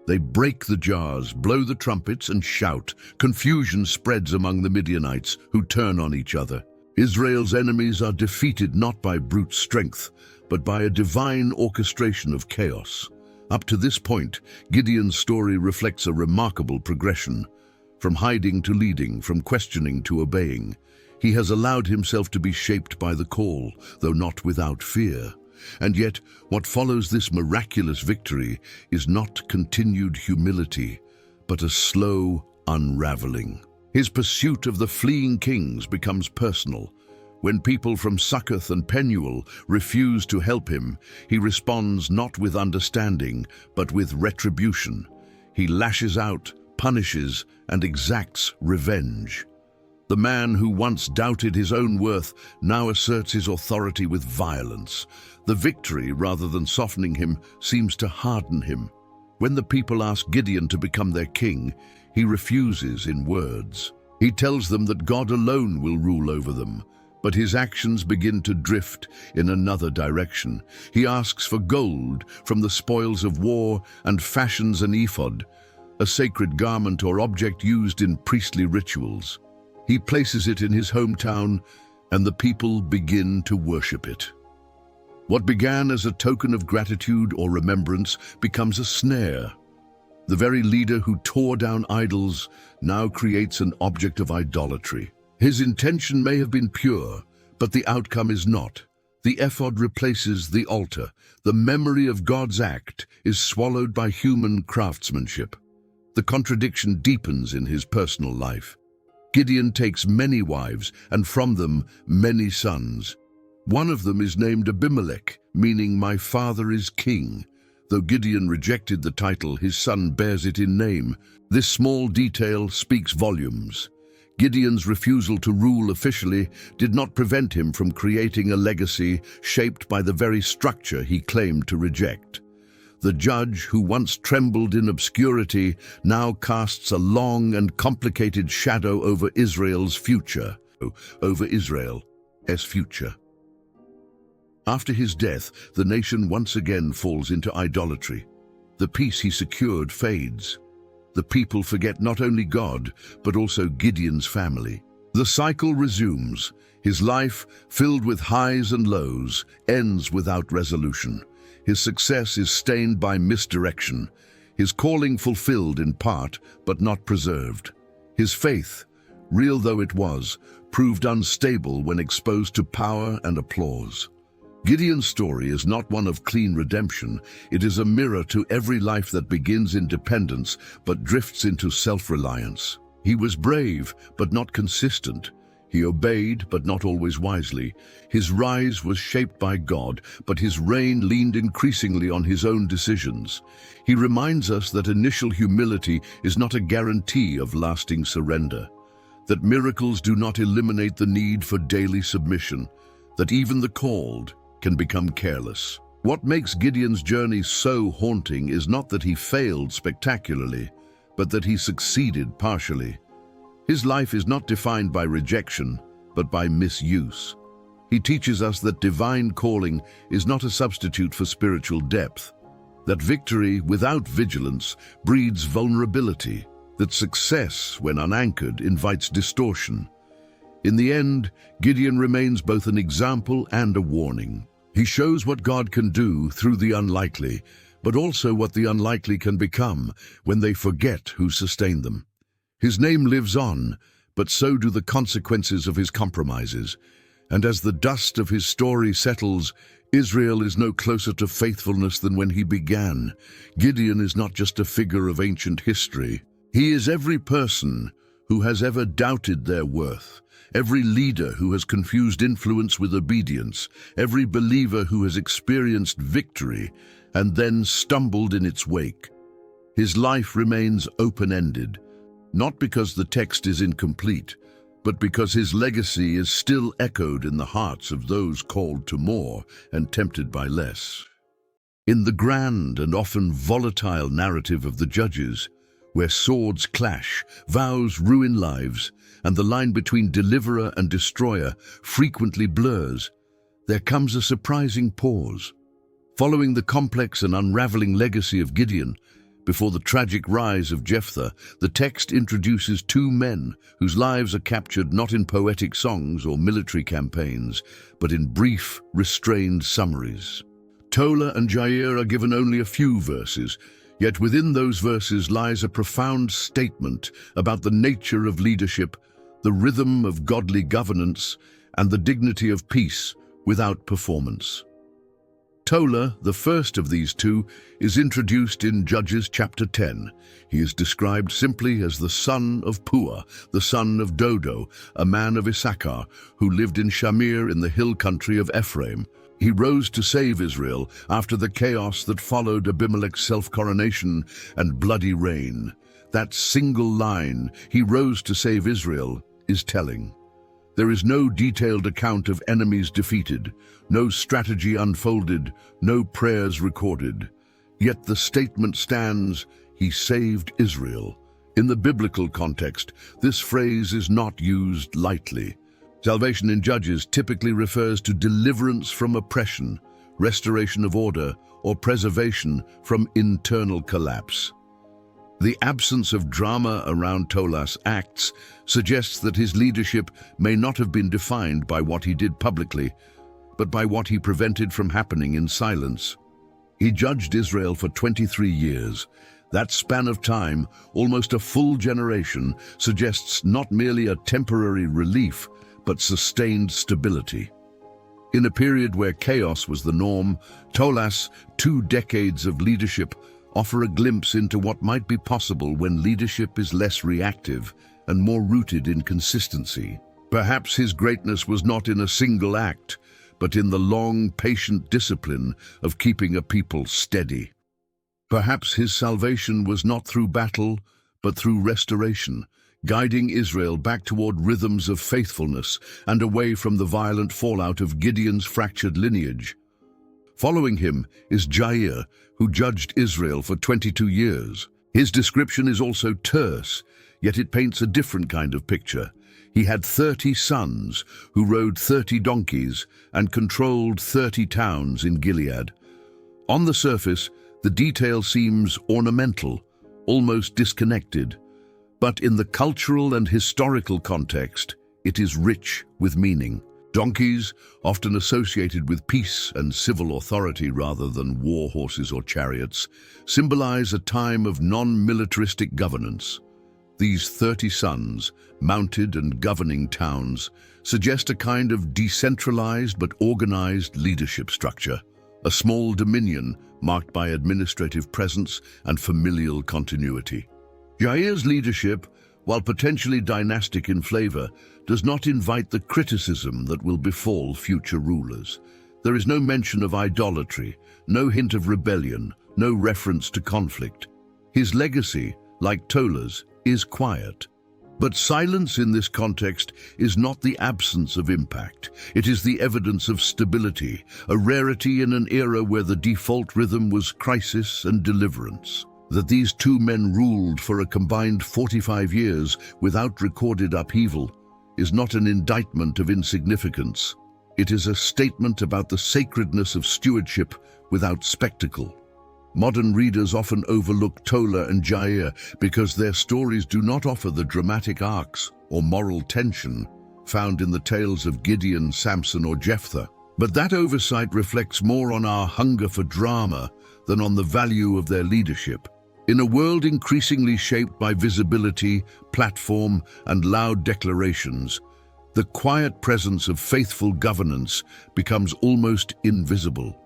They break the jars, blow the trumpets, and shout. Confusion spreads among the Midianites, who turn on each other. Israel's enemies are defeated not by brute strength, but by a divine orchestration of chaos. Up to this point, Gideon's story reflects a remarkable progression. From hiding to leading, from questioning to obeying. He has allowed himself to be shaped by the call, though not without fear. And yet, what follows this miraculous victory is not continued humility, but a slow unraveling. His pursuit of the fleeing kings becomes personal. When people from Succoth and Penuel refuse to help him, he responds not with understanding, but with retribution. He lashes out, punishes, and exacts revenge. The man who once doubted his own worth now asserts his authority with violence. The victory, rather than softening him, seems to harden him. When the people ask Gideon to become their king, he refuses in words. He tells them that God alone will rule over them, but his actions begin to drift in another direction. He asks for gold from the spoils of war and fashions an ephod, a sacred garment or object used in priestly rituals. He places it in his hometown, and the people begin to worship it. What began as a token of gratitude or remembrance becomes a snare. The very leader who tore down idols now creates an object of idolatry. His intention may have been pure, but the outcome is not. The ephod replaces the altar. The memory of God's act is swallowed by human craftsmanship. The contradiction deepens in his personal life. Gideon takes many wives, and from them many sons. One of them is named Abimelech, meaning "my father is king." Though Gideon rejected the title, his son bears it in name. This small detail speaks volumes. Gideon's refusal to rule officially did not prevent him from creating a legacy shaped by the very structure he claimed to reject. The judge, who once trembled in obscurity, now casts a long and complicated shadow over Israel's future. After his death, the nation once again falls into idolatry. The peace he secured fades. The people forget not only God, but also Gideon's family. The cycle resumes. His life, filled with highs and lows, ends without resolution. His success is stained by misdirection. His calling fulfilled in part, but not preserved. His faith, real though it was, proved unstable when exposed to power and applause. Gideon's story is not one of clean redemption. It is a mirror to every life that begins in dependence but drifts into self-reliance. He was brave, but not consistent. He obeyed, but not always wisely. His rise was shaped by God, but his reign leaned increasingly on his own decisions. He reminds us that initial humility is not a guarantee of lasting surrender, that miracles do not eliminate the need for daily submission, that even the called can become careless. What makes Gideon's journey so haunting is not that he failed spectacularly, but that he succeeded partially. His life is not defined by rejection, but by misuse. He teaches us that divine calling is not a substitute for spiritual depth, that victory without vigilance breeds vulnerability, that success, when unanchored, invites distortion. In the end, Gideon remains both an example and a warning. He shows what God can do through the unlikely, but also what the unlikely can become when they forget who sustained them. His name lives on, but so do the consequences of his compromises. And as the dust of his story settles, Israel is no closer to faithfulness than when he began. Gideon is not just a figure of ancient history. He is every person who has ever doubted their worth, every leader who has confused influence with obedience, every believer who has experienced victory and then stumbled in its wake. His life remains open-ended, not because the text is incomplete, but because his legacy is still echoed in the hearts of those called to more and tempted by less. In the grand and often volatile narrative of the Judges, where swords clash, vows ruin lives, and the line between deliverer and destroyer frequently blurs, there comes a surprising pause. Following the complex and unraveling legacy of Gideon, before the tragic rise of Jephthah, the text introduces two men whose lives are captured not in poetic songs or military campaigns, but in brief, restrained summaries. Tola and Jair are given only a few verses, yet within those verses lies a profound statement about the nature of leadership, the rhythm of godly governance, and the dignity of peace without performance. Tola, the first of these two, is introduced in Judges chapter 10. He is described simply as the son of Puah, the son of Dodo, a man of Issachar, who lived in Shamir in the hill country of Ephraim. He rose to save Israel after the chaos that followed Abimelech's self-coronation and bloody reign. That single line, "he rose to save Israel," is telling. There is no detailed account of enemies defeated, no strategy unfolded, no prayers recorded. Yet the statement stands, "He saved Israel." In the biblical context, this phrase is not used lightly. Salvation in Judges typically refers to deliverance from oppression, restoration of order, or preservation from internal collapse. The absence of drama around Tola's acts suggests that his leadership may not have been defined by what he did publicly, but by what he prevented from happening in silence. He judged Israel for 23 years. That span of time, almost a full generation, suggests not merely a temporary relief, but sustained stability. In a period where chaos was the norm, Tola's 2 decades of leadership offer a glimpse into what might be possible when leadership is less reactive and more rooted in consistency. Perhaps his greatness was not in a single act, but in the long, patient discipline of keeping a people steady. Perhaps his salvation was not through battle, but through restoration, guiding Israel back toward rhythms of faithfulness and away from the violent fallout of Gideon's fractured lineage. Following him is Jair, who judged Israel for 22 years. His description is also terse, yet it paints a different kind of picture. He had 30 sons who rode 30 donkeys and controlled 30 towns in Gilead. On the surface, the detail seems ornamental, almost disconnected, but in the cultural and historical context, it is rich with meaning. Donkeys, often associated with peace and civil authority rather than war horses or chariots, symbolize a time of non-militaristic governance. These 30 sons, mounted and governing towns, suggest a kind of decentralized but organized leadership structure, a small dominion marked by administrative presence and familial continuity. Jair's leadership, while potentially dynastic in flavor, does not invite the criticism that will befall future rulers. There is no mention of idolatry, no hint of rebellion, no reference to conflict. His legacy, like Tola's, is quiet. But silence in this context is not the absence of impact. It is the evidence of stability, a rarity in an era where the default rhythm was crisis and deliverance. That these 2 men ruled for a combined 45 years without recorded upheaval is not an indictment of insignificance. It is a statement about the sacredness of stewardship without spectacle. Modern readers often overlook Tola and Jair because their stories do not offer the dramatic arcs or moral tension found in the tales of Gideon, Samson, or Jephthah. But that oversight reflects more on our hunger for drama than on the value of their leadership. In a world increasingly shaped by visibility, platform, and loud declarations, the quiet presence of faithful governance becomes almost invisible.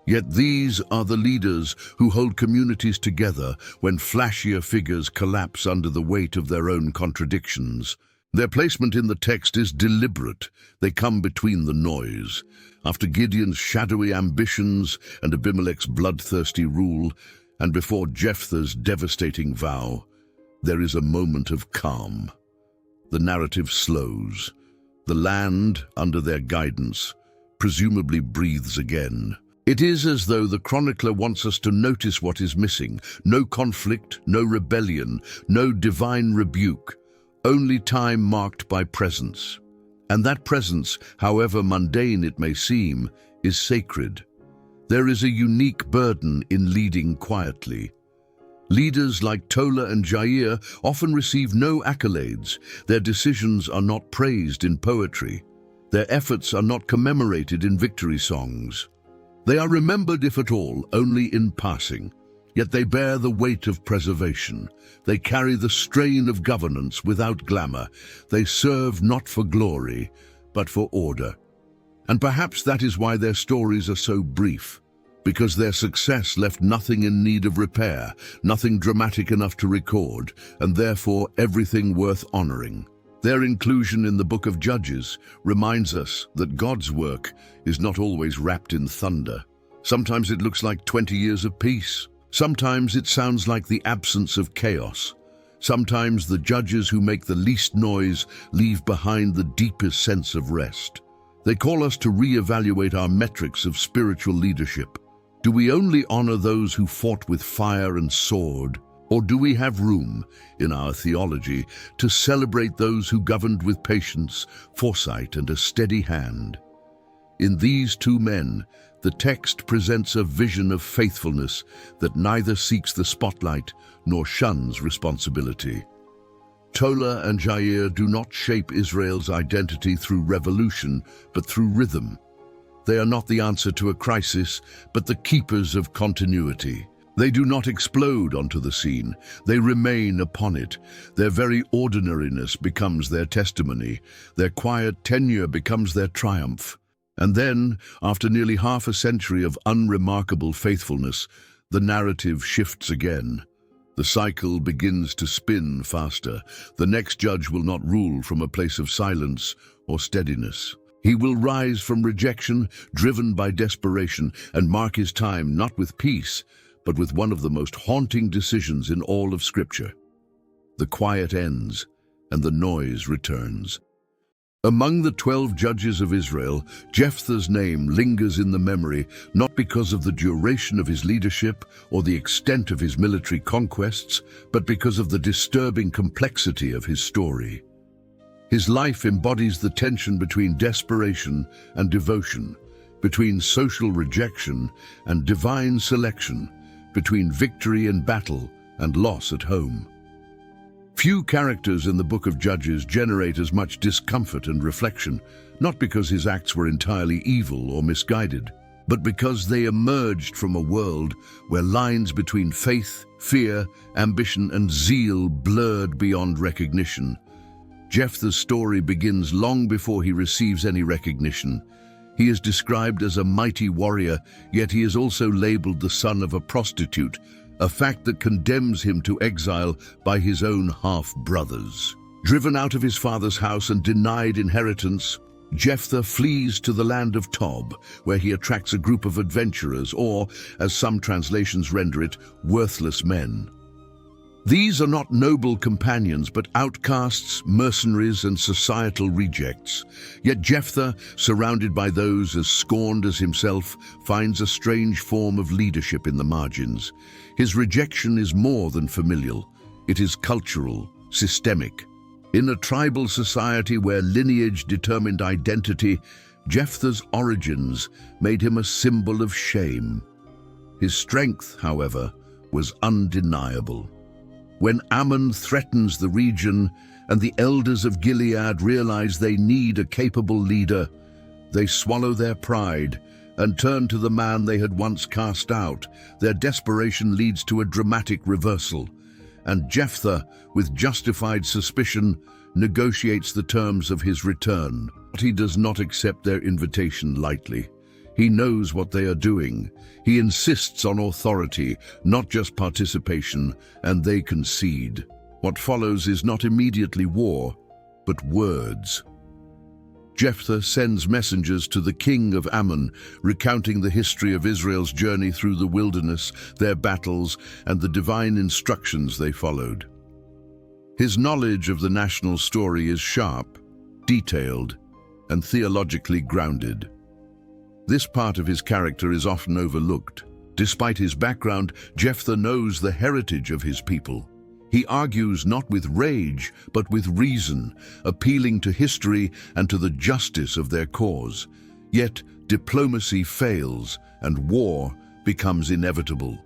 Yet these are the leaders who hold communities together when flashier figures collapse under the weight of their own contradictions. Their placement in the text is deliberate. They come between the noise. After Gideon's shadowy ambitions and Abimelech's bloodthirsty rule, and before Jephthah's devastating vow, there is a moment of calm. The narrative slows. The land, under their guidance, presumably breathes again. It is as though the chronicler wants us to notice what is missing. No conflict, no rebellion, no divine rebuke, only time marked by presence. And that presence, however mundane it may seem, is sacred. There is a unique burden in leading quietly. Leaders like Tola and Jair often receive no accolades. Their decisions are not praised in poetry. Their efforts are not commemorated in victory songs. They are remembered, if at all, only in passing. Yet they bear the weight of preservation. They carry the strain of governance without glamour. They serve not for glory, but for order. And perhaps that is why their stories are so brief, because their success left nothing in need of repair, nothing dramatic enough to record, and therefore everything worth honoring. Their inclusion in the book of Judges reminds us that God's work is not always wrapped in thunder. Sometimes it looks like 20 years of peace. Sometimes it sounds like the absence of chaos. Sometimes the judges who make the least noise leave behind the deepest sense of rest. They call us to re-evaluate our metrics of spiritual leadership. Do we only honor those who fought with fire and sword? Or do we have room, in our theology, to celebrate those who governed with patience, foresight, and a steady hand? In these two men, the text presents a vision of faithfulness that neither seeks the spotlight nor shuns responsibility. Tola and Jair do not shape Israel's identity through revolution, but through rhythm. They are not the answer to a crisis, but the keepers of continuity. They do not explode onto the scene, they remain upon it. Their very ordinariness becomes their testimony. Their quiet tenure becomes their triumph. And then, after nearly half a century of unremarkable faithfulness, the narrative shifts again. The cycle begins to spin faster. The next judge will not rule from a place of silence or steadiness. He will rise from rejection, driven by desperation, and mark his time not with peace, but with one of the most haunting decisions in all of Scripture. The quiet ends, and the noise returns. Among the 12 judges of Israel, Jephthah's name lingers in the memory not because of the duration of his leadership or the extent of his military conquests, but because of the disturbing complexity of his story. His life embodies the tension between desperation and devotion, between social rejection and divine selection, between victory in battle and loss at home. Few characters in the book of Judges generate as much discomfort and reflection, not because his acts were entirely evil or misguided, but because they emerged from a world where lines between faith, fear, ambition, and zeal blurred beyond recognition. Jephthah's story begins long before he receives any recognition. He is described as a mighty warrior, yet he is also labeled the son of a prostitute, a fact that condemns him to exile by his own half-brothers. Driven out of his father's house and denied inheritance, Jephthah flees to the land of Tob, where he attracts a group of adventurers, or, as some translations render it, worthless men. These are not noble companions, but outcasts, mercenaries, and societal rejects. Yet Jephthah, surrounded by those as scorned as himself, finds a strange form of leadership in the margins. His rejection is more than familial. It is cultural, systemic. In a tribal society where lineage determined identity, Jephthah's origins made him a symbol of shame. His strength, however, was undeniable. When Ammon threatens the region and the elders of Gilead realize they need a capable leader, they swallow their pride and turn to the man they had once cast out. Their desperation leads to a dramatic reversal, and Jephthah, with justified suspicion, negotiates the terms of his return. But he does not accept their invitation lightly. He knows what they are doing. He insists on authority, not just participation, and they concede. What follows is not immediately war, but words. Jephthah sends messengers to the king of Ammon, recounting the history of Israel's journey through the wilderness, their battles, and the divine instructions they followed. His knowledge of the national story is sharp, detailed, and theologically grounded. This part of his character is often overlooked. Despite his background, Jephthah knows the heritage of his people. He argues not with rage, but with reason, appealing to history and to the justice of their cause. Yet diplomacy fails, and war becomes inevitable.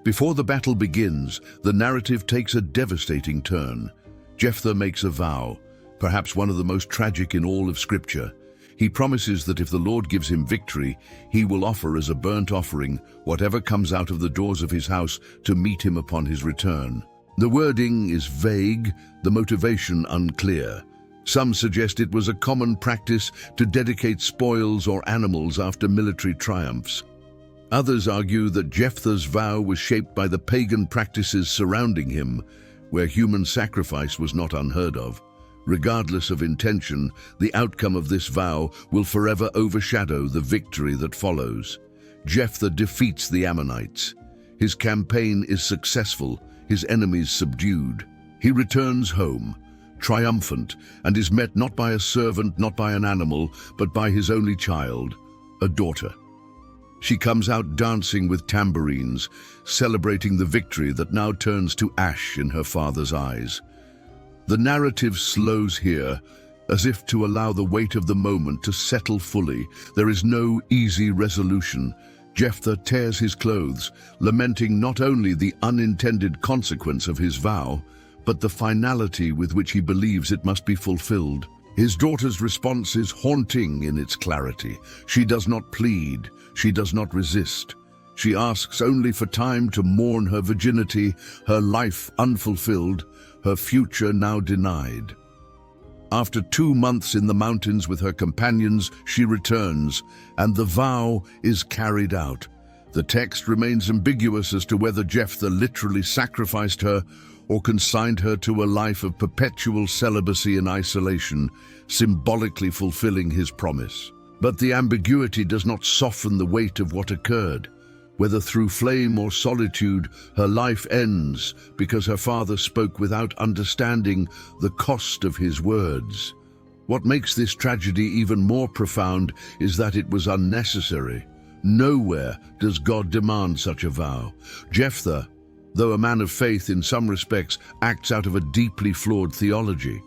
Before the battle begins, the narrative takes a devastating turn. Jephthah makes a vow, perhaps one of the most tragic in all of Scripture. He promises that if the Lord gives him victory, he will offer as a burnt offering whatever comes out of the doors of his house to meet him upon his return. The wording is vague, the motivation unclear. Some suggest it was a common practice to dedicate spoils or animals after military triumphs. Others argue that Jephthah's vow was shaped by the pagan practices surrounding him, where human sacrifice was not unheard of. Regardless of intention, the outcome of this vow will forever overshadow the victory that follows. Jephthah defeats the Ammonites. His campaign is successful, his enemies subdued. He returns home, triumphant, and is met not by a servant, not by an animal, but by his only child, a daughter. She comes out dancing with tambourines, celebrating the victory that now turns to ash in her father's eyes. The narrative slows here, as if to allow the weight of the moment to settle fully. There is no easy resolution. Jephthah tears his clothes, lamenting not only the unintended consequence of his vow, but the finality with which he believes it must be fulfilled. His daughter's response is haunting in its clarity. She does not plead, she does not resist. She asks only for time to mourn her virginity, her life unfulfilled, her future now denied. After 2 months in the mountains with her companions, she returns, and the vow is carried out. The text remains ambiguous as to whether Jephthah literally sacrificed her or consigned her to a life of perpetual celibacy and isolation, symbolically fulfilling his promise. But the ambiguity does not soften the weight of what occurred. Whether through flame or solitude, her life ends because her father spoke without understanding the cost of his words. What makes this tragedy even more profound is that it was unnecessary. Nowhere does God demand such a vow. Jephthah, though a man of faith in some respects, acts out of a deeply flawed theology,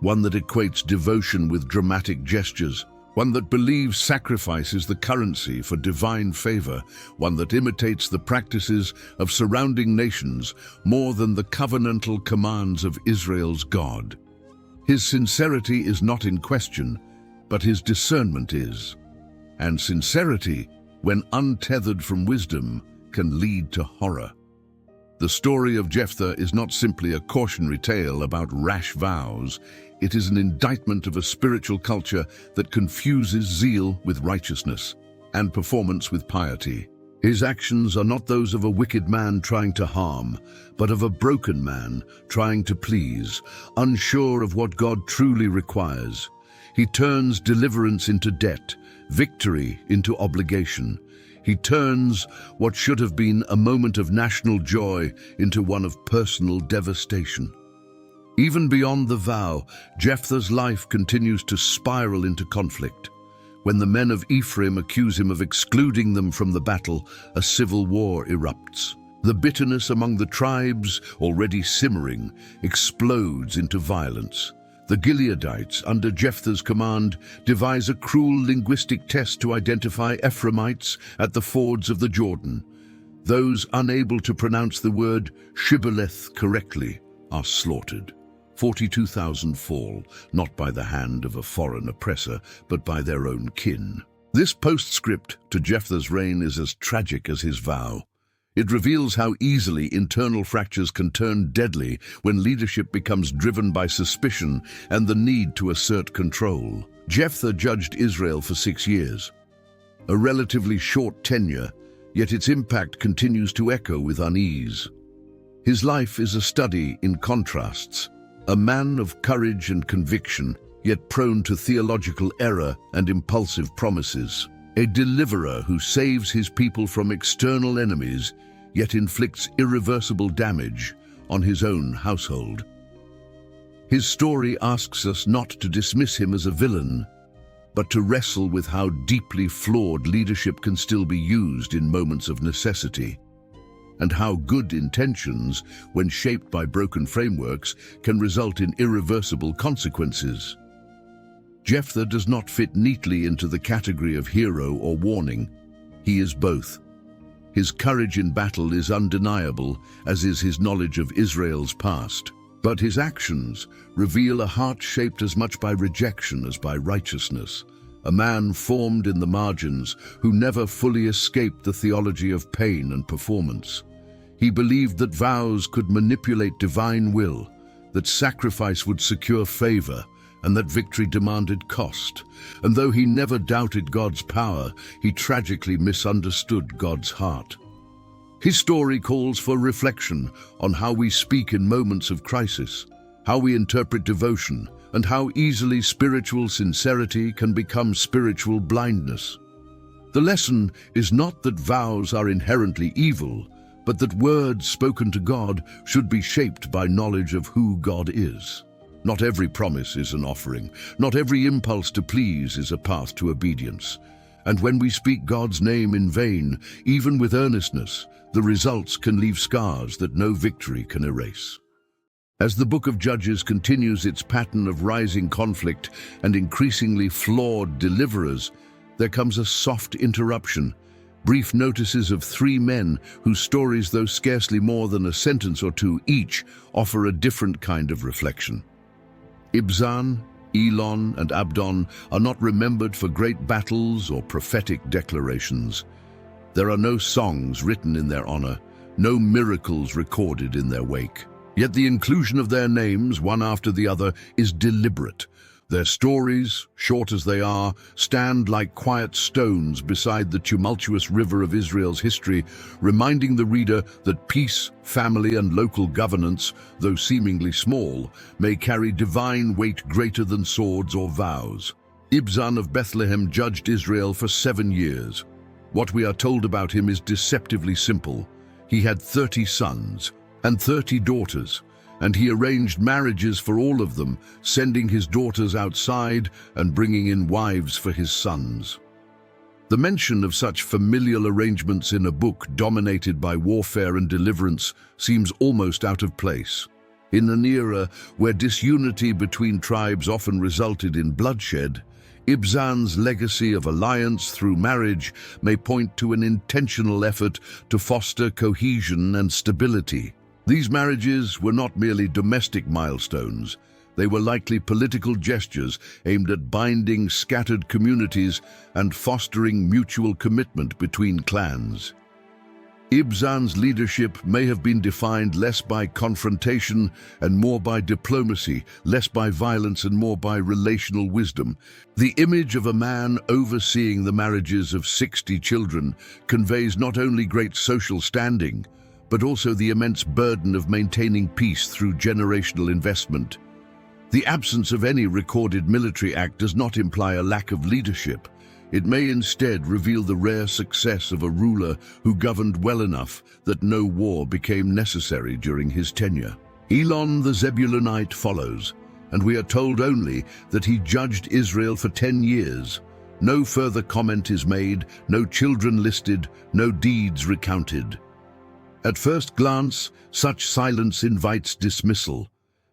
one that equates devotion with dramatic gestures, one that believes sacrifice is the currency for divine favor, one that imitates the practices of surrounding nations more than the covenantal commands of Israel's God. His sincerity is not in question, but his discernment is. And sincerity, when untethered from wisdom, can lead to horror. The story of Jephthah is not simply a cautionary tale about rash vows. It is an indictment of a spiritual culture that confuses zeal with righteousness and performance with piety. His actions are not those of a wicked man trying to harm, but of a broken man trying to please, unsure of what God truly requires. He turns deliverance into debt, victory into obligation. He turns what should have been a moment of national joy into one of personal devastation. Even beyond the vow, Jephthah's life continues to spiral into conflict. When the men of Ephraim accuse him of excluding them from the battle, a civil war erupts. The bitterness among the tribes, already simmering, explodes into violence. The Gileadites, under Jephthah's command, devise a cruel linguistic test to identify Ephraimites at the fords of the Jordan. Those unable to pronounce the word shibboleth correctly are slaughtered. 42,000 fall, not by the hand of a foreign oppressor, but by their own kin. This postscript to Jephthah's reign is as tragic as his vow. It reveals how easily internal fractures can turn deadly when leadership becomes driven by suspicion and the need to assert control. Jephthah judged Israel for 6 years. A relatively short tenure, yet its impact continues to echo with unease. His life is a study in contrasts, a man of courage and conviction, yet prone to theological error and impulsive promises. A deliverer who saves his people from external enemies, yet inflicts irreversible damage on his own household. His story asks us not to dismiss him as a villain, but to wrestle with how deeply flawed leadership can still be used in moments of necessity, and how good intentions, when shaped by broken frameworks, can result in irreversible consequences. Jephthah does not fit neatly into the category of hero or warning. He is both. His courage in battle is undeniable, as is his knowledge of Israel's past. But his actions reveal a heart shaped as much by rejection as by righteousness, a man formed in the margins who never fully escaped the theology of pain and performance. He believed that vows could manipulate divine will, that sacrifice would secure favor, and that victory demanded cost. And though he never doubted God's power, he tragically misunderstood God's heart. His story calls for reflection on how we speak in moments of crisis, how we interpret devotion, and how easily spiritual sincerity can become spiritual blindness. The lesson is not that vows are inherently evil, but that words spoken to God should be shaped by knowledge of who God is. Not every promise is an offering. Not every impulse to please is a path to obedience. And when we speak God's name in vain, even with earnestness, the results can leave scars that no victory can erase. As the book of Judges continues its pattern of rising conflict and increasingly flawed deliverers, there comes a soft interruption. Brief notices of 3 men whose stories, though scarcely more than a sentence or two each, offer a different kind of reflection. Ibzan, Elon, and Abdon are not remembered for great battles or prophetic declarations. There are no songs written in their honor, no miracles recorded in their wake. Yet the inclusion of their names, one after the other, is deliberate. Their stories, short as they are, stand like quiet stones beside the tumultuous river of Israel's history, reminding the reader that peace, family, and local governance, though seemingly small, may carry divine weight greater than swords or vows. Ibzan of Bethlehem judged Israel for 7 years. What we are told about him is deceptively simple. He had 30 sons and 30 daughters, and he arranged marriages for all of them, sending his daughters outside and bringing in wives for his sons. The mention of such familial arrangements in a book dominated by warfare and deliverance seems almost out of place. In an era where disunity between tribes often resulted in bloodshed, Ibzan's legacy of alliance through marriage may point to an intentional effort to foster cohesion and stability. These marriages were not merely domestic milestones. They were likely political gestures aimed at binding scattered communities and fostering mutual commitment between clans. Ibzan's leadership may have been defined less by confrontation and more by diplomacy, less by violence and more by relational wisdom. The image of a man overseeing the marriages of 60 children conveys not only great social standing, but also the immense burden of maintaining peace through generational investment. The absence of any recorded military act does not imply a lack of leadership. It may instead reveal the rare success of a ruler who governed well enough that no war became necessary during his tenure. Elon the Zebulunite follows, and we are told only that he judged Israel for 10 years. No further comment is made, no children listed, no deeds recounted. At first glance, such silence invites dismissal,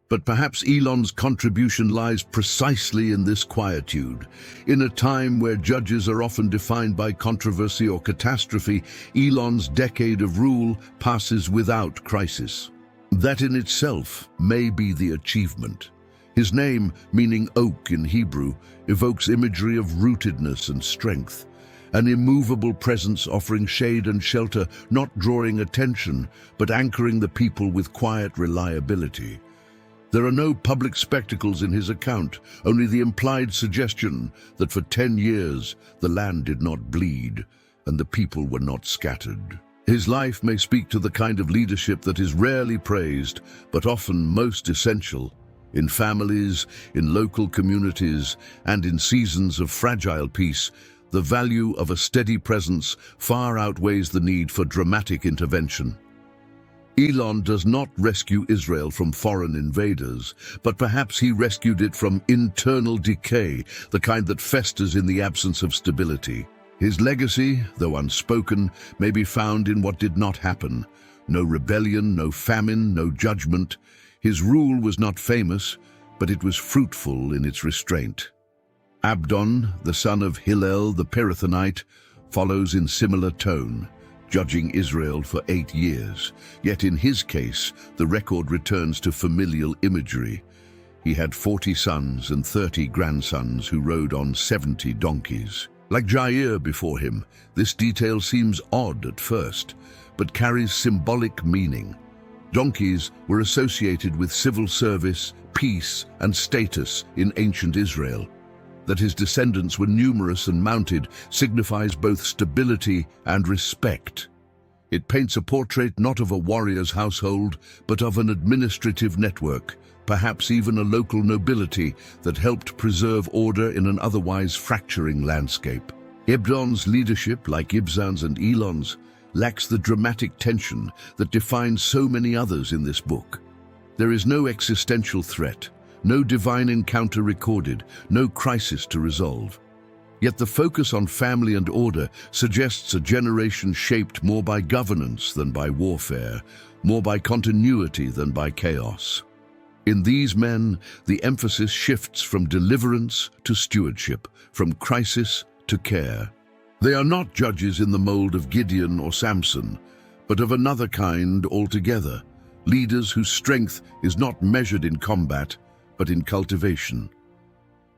but perhaps Elon's contribution lies precisely in this quietude. In a time where judges are often defined by controversy or catastrophe, Elon's decade of rule passes without crisis. That in itself may be the achievement. His name, meaning oak in Hebrew, evokes imagery of rootedness and strength. An immovable presence offering shade and shelter, not drawing attention, but anchoring the people with quiet reliability. There are no public spectacles in his account, only the implied suggestion that for 10 years the land did not bleed and the people were not scattered. His life may speak to the kind of leadership that is rarely praised, but often most essential. In families, in local communities, and in seasons of fragile peace, the value of a steady presence far outweighs the need for dramatic intervention. Elon does not rescue Israel from foreign invaders, but perhaps he rescued it from internal decay, the kind that festers in the absence of stability. His legacy, though unspoken, may be found in what did not happen. No rebellion, no famine, no judgment. His rule was not famous, but it was fruitful in its restraint. Abdon, the son of Hillel the Pirathonite, follows in similar tone, judging Israel for 8 years. Yet in his case, the record returns to familial imagery. He had 40 sons and 30 grandsons who rode on 70 donkeys. Like Jair before him, this detail seems odd at first, but carries symbolic meaning. Donkeys were associated with civil service, peace, and status in ancient Israel. That his descendants were numerous and mounted signifies both stability and respect. It paints a portrait not of a warrior's household, but of an administrative network, perhaps even a local nobility that helped preserve order in an otherwise fracturing landscape. Abdon's leadership, like Ibzan's and Elon's, lacks the dramatic tension that defines so many others in this book. There is no existential threat, no divine encounter recorded, no crisis to resolve. Yet the focus on family and order suggests a generation shaped more by governance than by warfare, more by continuity than by chaos. In these men, the emphasis shifts from deliverance to stewardship, from crisis to care. They are not judges in the mold of Gideon or Samson, but of another kind altogether, leaders whose strength is not measured in combat, but in cultivation.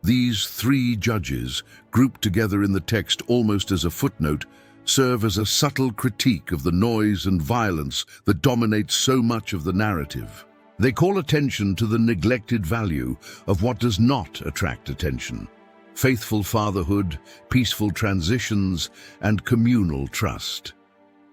These three judges, grouped together in the text almost as a footnote, serve as a subtle critique of the noise and violence that dominates so much of the narrative. They call attention to the neglected value of what does not attract attention: faithful fatherhood, peaceful transitions, and communal trust.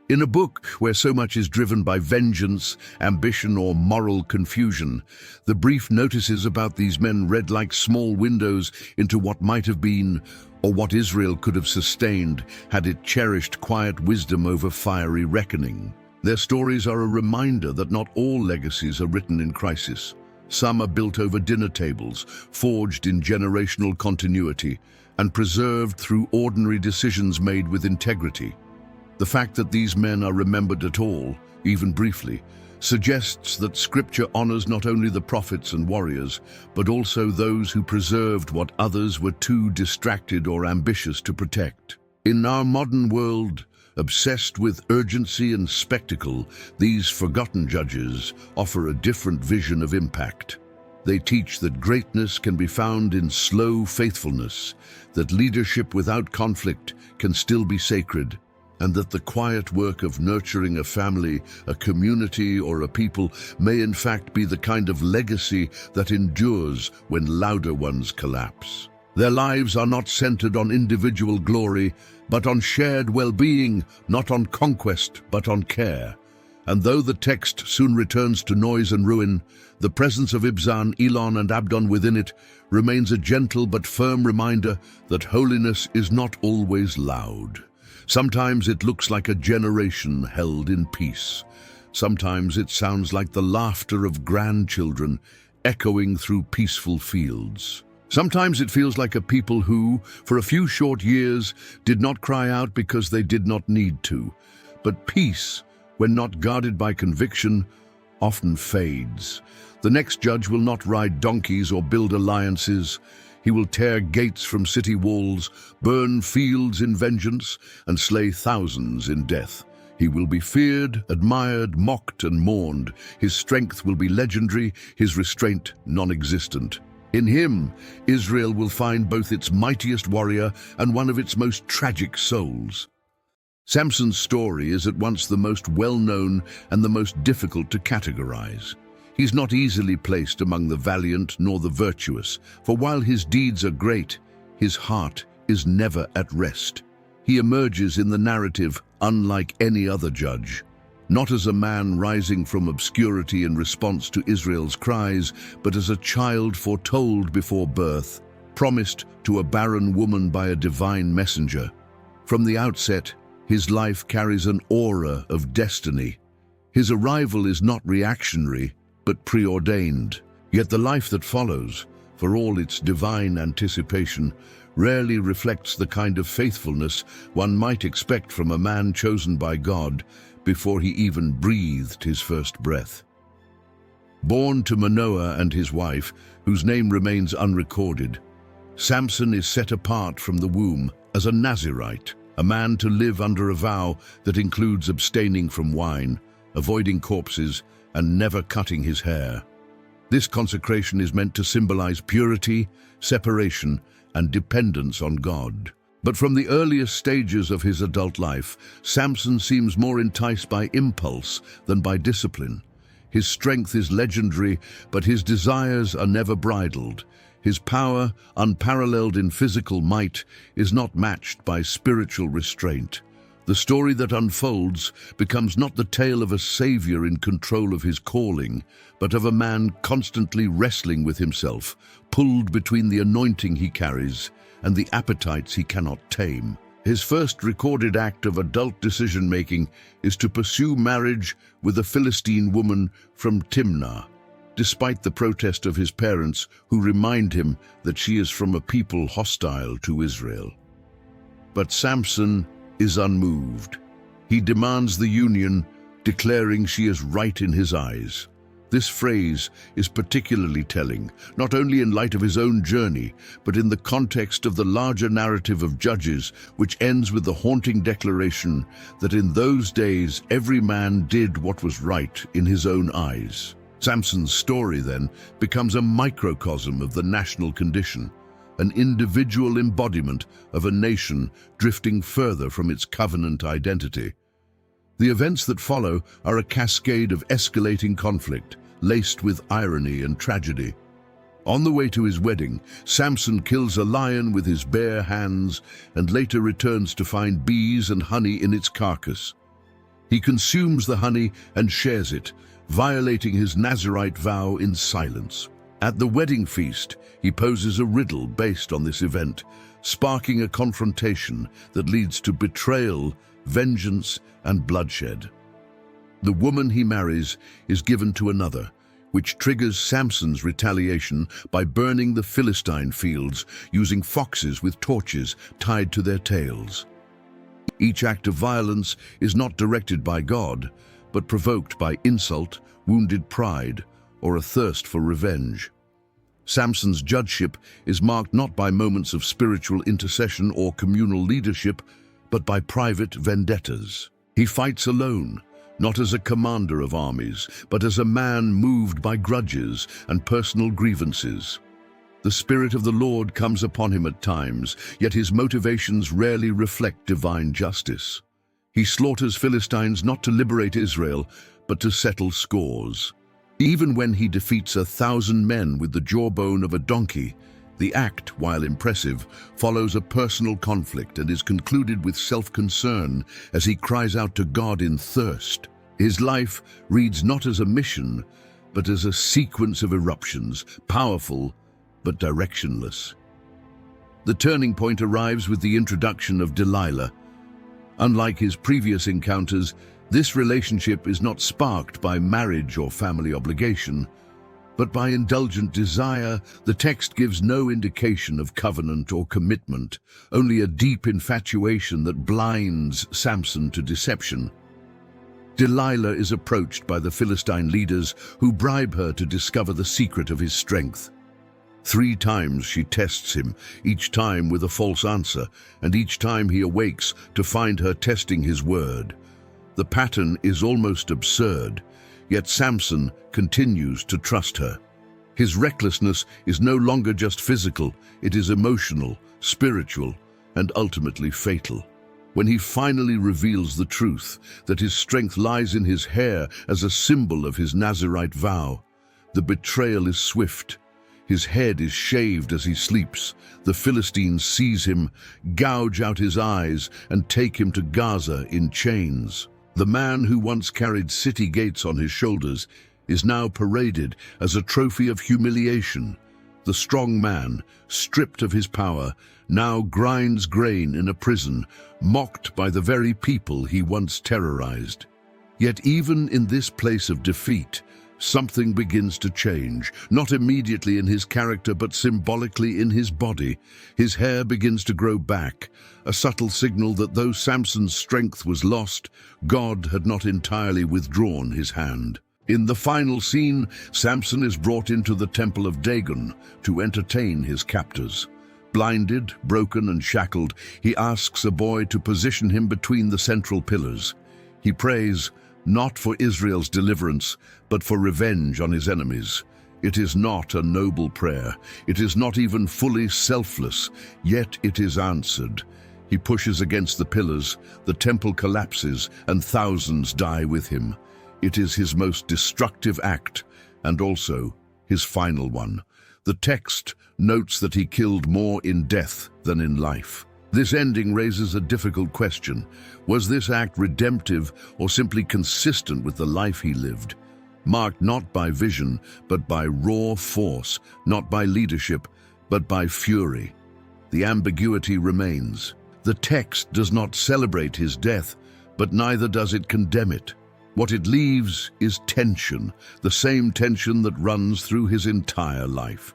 In a book where so much is driven by vengeance, ambition, or moral confusion, the brief notices about these men read like small windows into what might have been, or what Israel could have sustained had it cherished quiet wisdom over fiery reckoning. Their stories are a reminder that not all legacies are written in crisis. Some are built over dinner tables, forged in generational continuity, and preserved through ordinary decisions made with integrity. The fact that these men are remembered at all, even briefly, suggests that Scripture honors not only the prophets and warriors, but also those who preserved what others were too distracted or ambitious to protect. In our modern world, obsessed with urgency and spectacle, these forgotten judges offer a different vision of impact. They teach that greatness can be found in slow faithfulness, that leadership without conflict can still be sacred, and that the quiet work of nurturing a family, a community, or a people may in fact be the kind of legacy that endures when louder ones collapse. Their lives are not centered on individual glory, but on shared well-being, not on conquest, but on care. And though the text soon returns to noise and ruin, the presence of Ibzan, Elon, and Abdon within it remains a gentle but firm reminder that holiness is not always loud. Sometimes it looks like a generation held in peace. Sometimes it sounds like the laughter of grandchildren echoing through peaceful fields. Sometimes it feels like a people who, for a few short years, did not cry out because they did not need to. But peace, when not guarded by conviction, often fades. The next judge will not ride donkeys or build alliances. He will tear gates from city walls, burn fields in vengeance, and slay thousands in death. He will be feared, admired, mocked, and mourned. His strength will be legendary, his restraint non-existent. In him, Israel will find both its mightiest warrior and one of its most tragic souls. Samson's story is at once the most well-known and the most difficult to categorize. He's not easily placed among the valiant nor the virtuous, for while his deeds are great, his heart is never at rest. He emerges in the narrative unlike any other judge, not as a man rising from obscurity in response to Israel's cries, but as a child foretold before birth, promised to a barren woman by a divine messenger. From the outset, his life carries an aura of destiny. His arrival is not reactionary, but preordained. Yet the life that follows, for all its divine anticipation, rarely reflects the kind of faithfulness one might expect from a man chosen by God before he even breathed his first breath. Born to Manoah and his wife, whose name remains unrecorded, Samson is set apart from the womb as a Nazirite, a man to live under a vow that includes abstaining from wine, avoiding corpses, and never cutting his hair. This consecration is meant to symbolize purity, separation, and dependence on God. But from the earliest stages of his adult life, Samson seems more enticed by impulse than by discipline. His strength is legendary, but his desires are never bridled. His power, unparalleled in physical might, is not matched by spiritual restraint. The story that unfolds becomes not the tale of a savior in control of his calling, but of a man constantly wrestling with himself, pulled between the anointing he carries and the appetites he cannot tame. His first recorded act of adult decision-making is to pursue marriage with a Philistine woman from Timnah, despite the protest of his parents who remind him that she is from a people hostile to Israel. But Samson is unmoved. He demands the union, declaring she is right in his eyes. This phrase is particularly telling, not only in light of his own journey, but in the context of the larger narrative of Judges, which ends with the haunting declaration that in those days every man did what was right in his own eyes. Samson's story, then, becomes a microcosm of the national condition, an individual embodiment of a nation drifting further from its covenant identity. The events that follow are a cascade of escalating conflict, laced with irony and tragedy. On the way to his wedding, Samson kills a lion with his bare hands and later returns to find bees and honey in its carcass. He consumes the honey and shares it, violating his Nazirite vow in silence. At the wedding feast, he poses a riddle based on this event, sparking a confrontation that leads to betrayal, vengeance, and bloodshed. The woman he marries is given to another, which triggers Samson's retaliation by burning the Philistine fields using foxes with torches tied to their tails. Each act of violence is not directed by God, but provoked by insult, wounded pride, or a thirst for revenge. Samson's judgeship is marked not by moments of spiritual intercession or communal leadership, but by private vendettas. He fights alone, not as a commander of armies, but as a man moved by grudges and personal grievances. The Spirit of the Lord comes upon him at times, yet his motivations rarely reflect divine justice. He slaughters Philistines not to liberate Israel, but to settle scores. Even when he defeats 1,000 men with the jawbone of a donkey, the act, while impressive, follows a personal conflict and is concluded with self-concern as he cries out to God in thirst. His life reads not as a mission, but as a sequence of eruptions, powerful but directionless. The turning point arrives with the introduction of Delilah. Unlike his previous encounters, this relationship is not sparked by marriage or family obligation, but by indulgent desire. The text gives no indication of covenant or commitment, only a deep infatuation that blinds Samson to deception. Delilah is approached by the Philistine leaders who bribe her to discover the secret of his strength. 3 times she tests him, each time with a false answer, and each time he awakes to find her testing his word. The pattern is almost absurd, yet Samson continues to trust her. His recklessness is no longer just physical, it is emotional, spiritual, and ultimately fatal. When he finally reveals the truth, that his strength lies in his hair as a symbol of his Nazirite vow, the betrayal is swift. His head is shaved as he sleeps. The Philistines seize him, gouge out his eyes, and take him to Gaza in chains. The man who once carried city gates on his shoulders is now paraded as a trophy of humiliation. The strong man, stripped of his power, now grinds grain in a prison, mocked by the very people he once terrorized. Yet even in this place of defeat, something begins to change, not immediately in his character but symbolically in his body. His hair begins to grow back, a subtle signal that though Samson's strength was lost, God had not entirely withdrawn his hand. In the final scene, Samson is brought into the temple of Dagon to entertain his captors. Blinded, broken, and shackled, he asks a boy to position him between the central pillars. He prays, not for Israel's deliverance, but for revenge on his enemies. It is not a noble prayer. It is not even fully selfless, yet it is answered. He pushes against the pillars, the temple collapses, and thousands die with him. It is his most destructive act, and also his final one. The text notes that he killed more in death than in life. This ending raises a difficult question. Was this act redemptive or simply consistent with the life he lived? Marked not by vision, but by raw force, not by leadership, but by fury. The ambiguity remains. The text does not celebrate his death, but neither does it condemn it. What it leaves is tension, the same tension that runs through his entire life.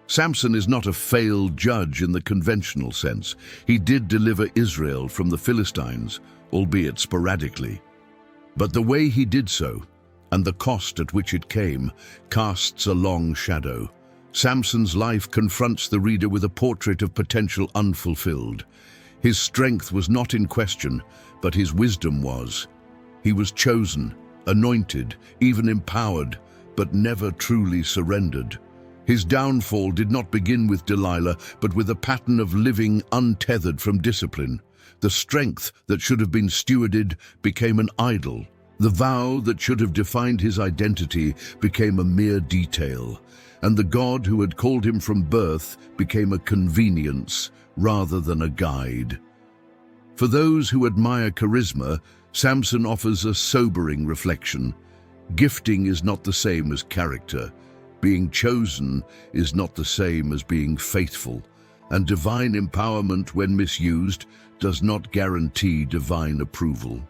Samson is not a failed judge in the conventional sense. He did deliver Israel from the Philistines, albeit sporadically. But the way he did so, and the cost at which it came, casts a long shadow. Samson's life confronts the reader with a portrait of potential unfulfilled. His strength was not in question, but his wisdom was. He was chosen, anointed, even empowered, but never truly surrendered. His downfall did not begin with Delilah, but with a pattern of living untethered from discipline. The strength that should have been stewarded became an idol. The vow that should have defined his identity became a mere detail. And the God who had called him from birth became a convenience rather than a guide. For those who admire charisma, Samson offers a sobering reflection. Gifting is not the same as character. Being chosen is not the same as being faithful. And divine empowerment, when misused, does not guarantee divine approval.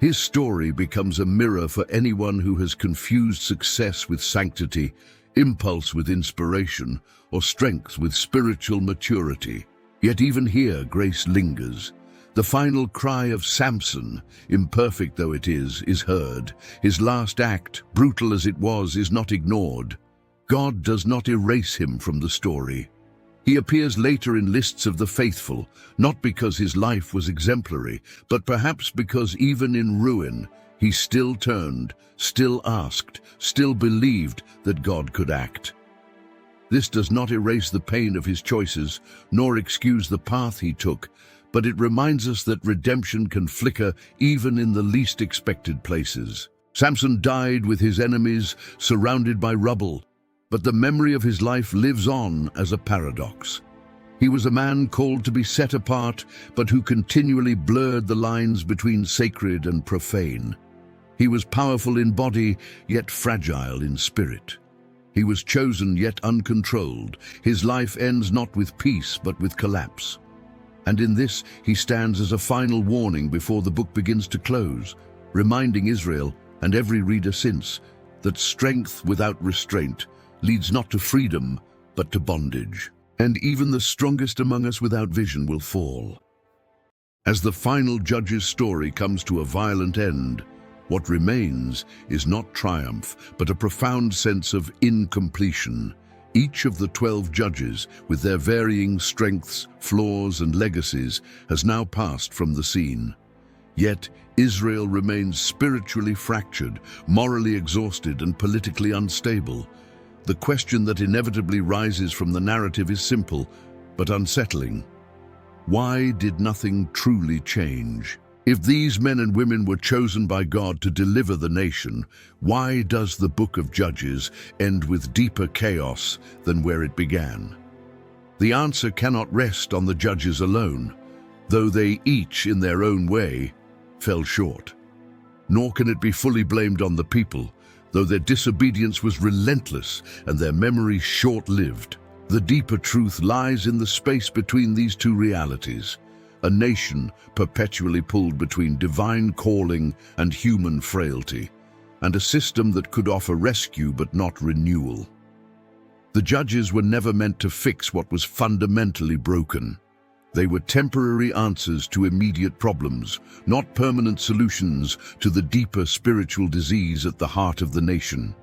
His story becomes a mirror for anyone who has confused success with sanctity, impulse with inspiration, or strength with spiritual maturity. Yet even here, grace lingers. The final cry of Samson, imperfect though it is heard. His last act, brutal as it was, is not ignored. God does not erase him from the story. He appears later in lists of the faithful, not because his life was exemplary, but perhaps because even in ruin, he still turned, still asked, still believed that God could act. This does not erase the pain of his choices, nor excuse the path he took, but it reminds us that redemption can flicker even in the least expected places. Samson died with his enemies, surrounded by rubble, but the memory of his life lives on as a paradox. He was a man called to be set apart, but who continually blurred the lines between sacred and profane. He was powerful in body, yet fragile in spirit. He was chosen, yet uncontrolled. His life ends not with peace, but with collapse. And in this, he stands as a final warning before the book begins to close, reminding Israel, and every reader since, that strength without restraint leads not to freedom, but to bondage. And even the strongest among us without vision will fall. As the final judge's story comes to a violent end, what remains is not triumph, but a profound sense of incompletion. Each of the 12 judges, with their varying strengths, flaws, and legacies, has now passed from the scene. Yet, Israel remains spiritually fractured, morally exhausted, and politically unstable. The question that inevitably rises from the narrative is simple, but unsettling. Why did nothing truly change? If these men and women were chosen by God to deliver the nation, why does the book of Judges end with deeper chaos than where it began? The answer cannot rest on the judges alone, though they each, in their own way, fell short. Nor can it be fully blamed on the people, though their disobedience was relentless and their memory short-lived. The deeper truth lies in the space between these two realities, a nation perpetually pulled between divine calling and human frailty, and a system that could offer rescue but not renewal. The judges were never meant to fix what was fundamentally broken. They were temporary answers to immediate problems, not permanent solutions to the deeper spiritual disease at the heart of the nation.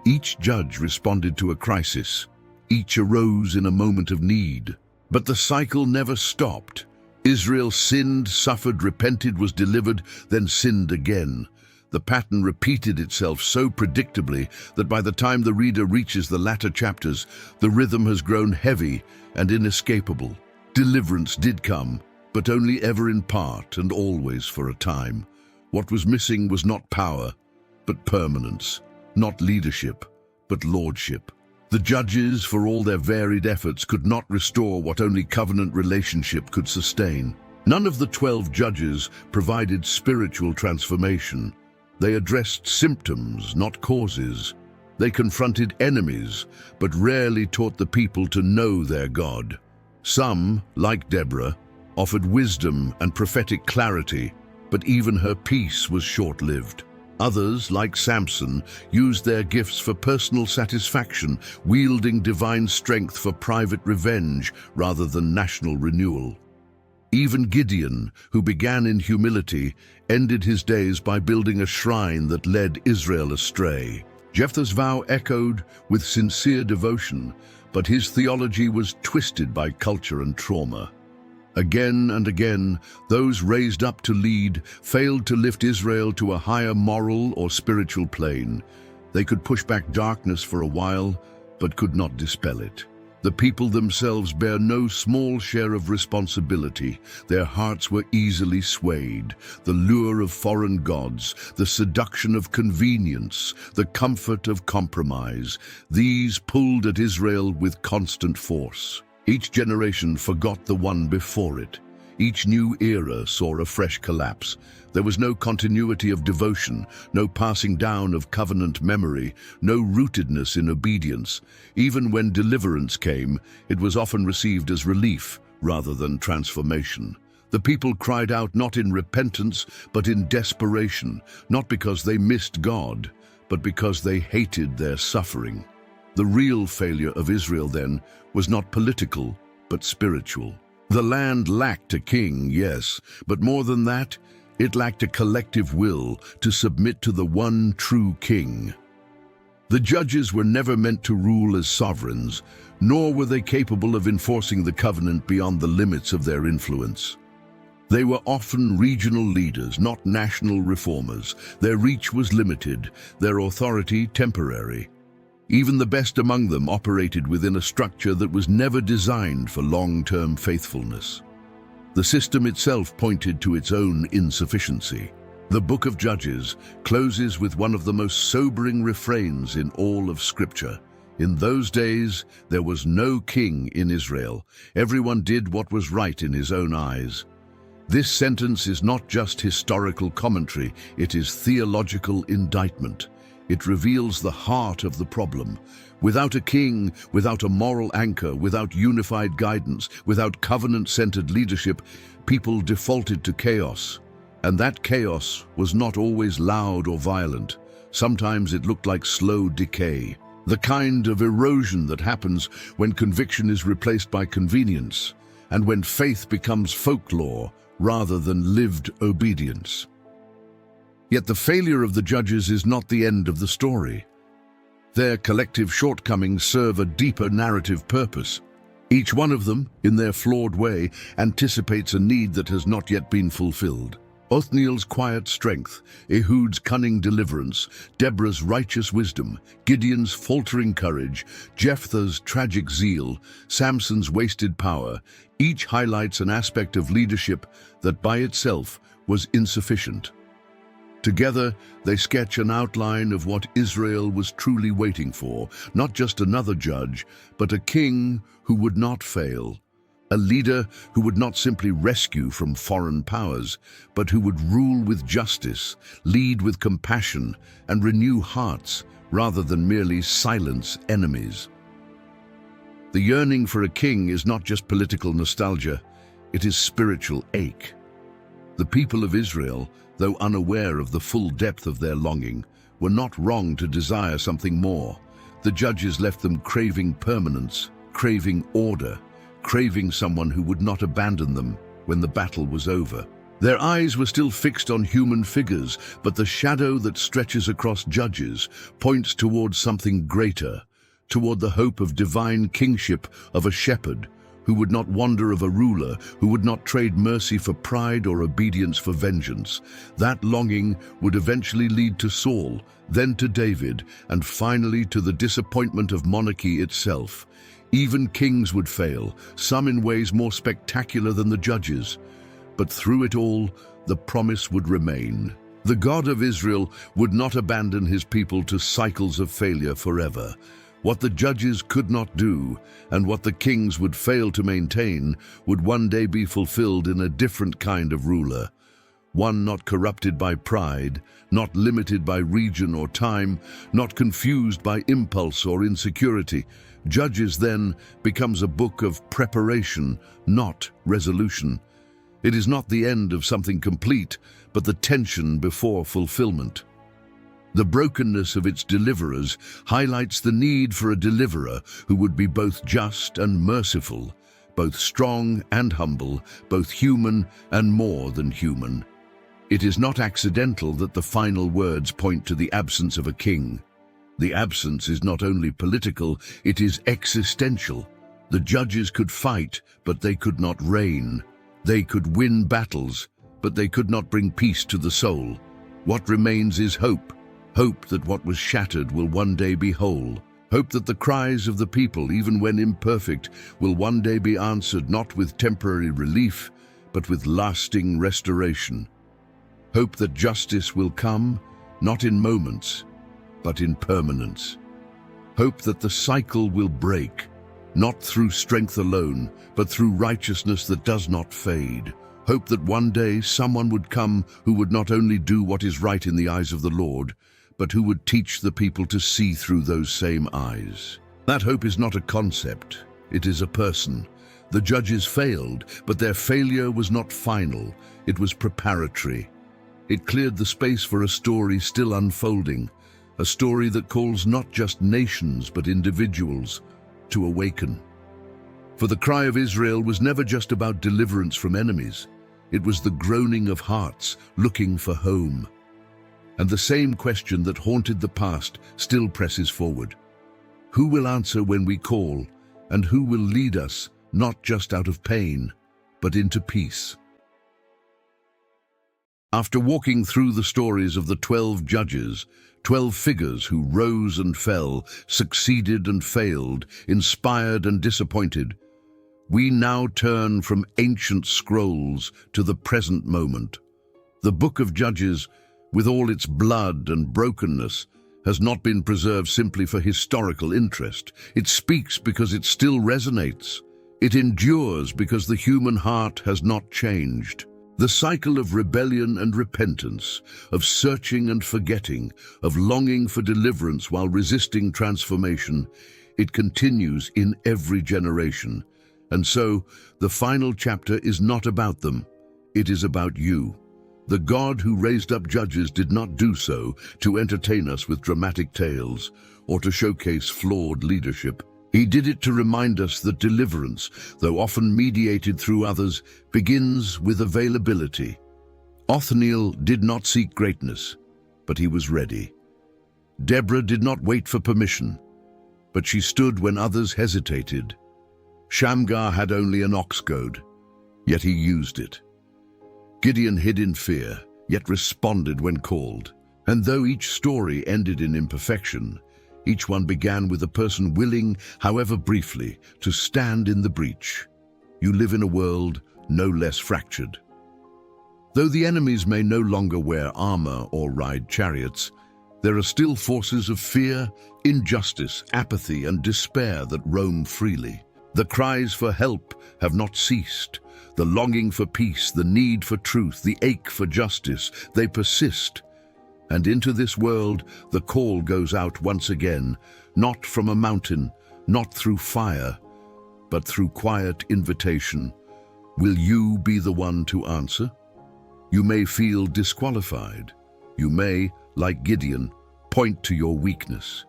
Each judge responded to a crisis. Each arose in a moment of need. But the cycle never stopped. Israel sinned, suffered, repented, was delivered, then sinned again. The pattern repeated itself so predictably that by the time the reader reaches the latter chapters, the rhythm has grown heavy and inescapable. Deliverance did come, but only ever in part and always for a time. What was missing was not power, but permanence, not leadership, but lordship. The judges, for all their varied efforts, could not restore what only covenant relationship could sustain. None of the 12 judges provided spiritual transformation. They addressed symptoms, not causes. They confronted enemies, but rarely taught the people to know their God. Some, like Deborah, offered wisdom and prophetic clarity, but even her peace was short-lived. Others, like Samson, used their gifts for personal satisfaction, wielding divine strength for private revenge rather than national renewal. Even Gideon, who began in humility, ended his days by building a shrine that led Israel astray. Jephthah's vow echoed with sincere devotion, but his theology was twisted by culture and trauma. Again and again, those raised up to lead failed to lift Israel to a higher moral or spiritual plane. They could push back darkness for a while, but could not dispel it. The people themselves bear no small share of responsibility. Their hearts were easily swayed. The lure of foreign gods, the seduction of convenience, the comfort of compromise, these pulled at Israel with constant force. Each generation forgot the one before it. Each new era saw a fresh collapse. There was no continuity of devotion, no passing down of covenant memory, no rootedness in obedience. Even when deliverance came, it was often received as relief rather than transformation. The people cried out not in repentance, but in desperation, not because they missed God, but because they hated their suffering. The real failure of Israel, then, was not political, but spiritual. The land lacked a king, yes, but more than that, it lacked a collective will to submit to the one true king. The judges were never meant to rule as sovereigns, nor were they capable of enforcing the covenant beyond the limits of their influence. They were often regional leaders, not national reformers. Their reach was limited, their authority temporary. Even the best among them operated within a structure that was never designed for long-term faithfulness. The system itself pointed to its own insufficiency. The Book of Judges closes with one of the most sobering refrains in all of Scripture. In those days, there was no king in Israel. Everyone did what was right in his own eyes. This sentence is not just historical commentary, it is theological indictment. It reveals the heart of the problem. Without a king, without a moral anchor, without unified guidance, without covenant-centered leadership, people defaulted to chaos. And that chaos was not always loud or violent. Sometimes it looked like slow decay, the kind of erosion that happens when conviction is replaced by convenience, and when faith becomes folklore rather than lived obedience. Yet the failure of the judges is not the end of the story. Their collective shortcomings serve a deeper narrative purpose. Each one of them, in their flawed way, anticipates a need that has not yet been fulfilled. Othniel's quiet strength, Ehud's cunning deliverance, Deborah's righteous wisdom, Gideon's faltering courage, Jephthah's tragic zeal, Samson's wasted power, each highlights an aspect of leadership that by itself was insufficient. Together, they sketch an outline of what Israel was truly waiting for, not just another judge, but a king who would not fail, a leader who would not simply rescue from foreign powers, but who would rule with justice, lead with compassion, and renew hearts rather than merely silence enemies. The yearning for a king is not just political nostalgia, it is spiritual ache. The people of Israel, though unaware of the full depth of their longing, were not wrong to desire something more. The judges left them craving permanence, craving order, craving someone who would not abandon them when the battle was over. Their eyes were still fixed on human figures, but the shadow that stretches across judges points towards something greater, toward the hope of divine kingship, of a shepherd who would not wander, of a ruler who would not trade mercy for pride or obedience for vengeance. That longing would eventually lead to Saul, then to David, and finally to the disappointment of monarchy itself. Even kings would fail, some in ways more spectacular than the judges. But through it all, the promise would remain. The God of Israel would not abandon his people to cycles of failure forever. What the judges could not do, and what the kings would fail to maintain, would one day be fulfilled in a different kind of ruler. One not corrupted by pride, not limited by region or time, not confused by impulse or insecurity, Judges then becomes a book of preparation, not resolution. It is not the end of something complete, but the tension before fulfillment. The brokenness of its deliverers highlights the need for a deliverer who would be both just and merciful, both strong and humble, both human and more than human. It is not accidental that the final words point to the absence of a king. The absence is not only political, it is existential. The judges could fight, but they could not reign. They could win battles, but they could not bring peace to the soul. What remains is hope. Hope that what was shattered will one day be whole. Hope that the cries of the people, even when imperfect, will one day be answered not with temporary relief, but with lasting restoration. Hope that justice will come, not in moments, but in permanence. Hope that the cycle will break, not through strength alone, but through righteousness that does not fade. Hope that one day someone would come who would not only do what is right in the eyes of the Lord, but who would teach the people to see through those same eyes. That hope is not a concept, it is a person. The judges failed, but their failure was not final, it was preparatory. It cleared the space for a story still unfolding, a story that calls not just nations but individuals to awaken. For the cry of Israel was never just about deliverance from enemies. It was the groaning of hearts looking for home. And the same question that haunted the past still presses forward. Who will answer when we call, and who will lead us not just out of pain, but into peace? After walking through the stories of the 12 judges, 12 figures who rose and fell, succeeded and failed, inspired and disappointed, we now turn from ancient scrolls to the present moment. The book of Judges, with all its blood and brokenness, has not been preserved simply for historical interest. It speaks because it still resonates. It endures because the human heart has not changed. The cycle of rebellion and repentance, of searching and forgetting, of longing for deliverance while resisting transformation, it continues in every generation. And so, the final chapter is not about them, it is about you. The God who raised up judges did not do so to entertain us with dramatic tales or to showcase flawed leadership. He did it to remind us that deliverance, though often mediated through others, begins with availability. Othniel did not seek greatness, but he was ready. Deborah did not wait for permission, but she stood when others hesitated. Shamgar had only an ox goad, yet he used it. Gideon hid in fear, yet responded when called. And though each story ended in imperfection, each one began with a person willing, however briefly, to stand in the breach. You live in a world no less fractured. Though the enemies may no longer wear armor or ride chariots, there are still forces of fear, injustice, apathy, and despair that roam freely. The cries for help have not ceased. The longing for peace, the need for truth, the ache for justice, they persist. And into this world, the call goes out once again, not from a mountain, not through fire, but through quiet invitation. Will you be the one to answer? You may feel disqualified. You may, like Gideon, point to your weakness.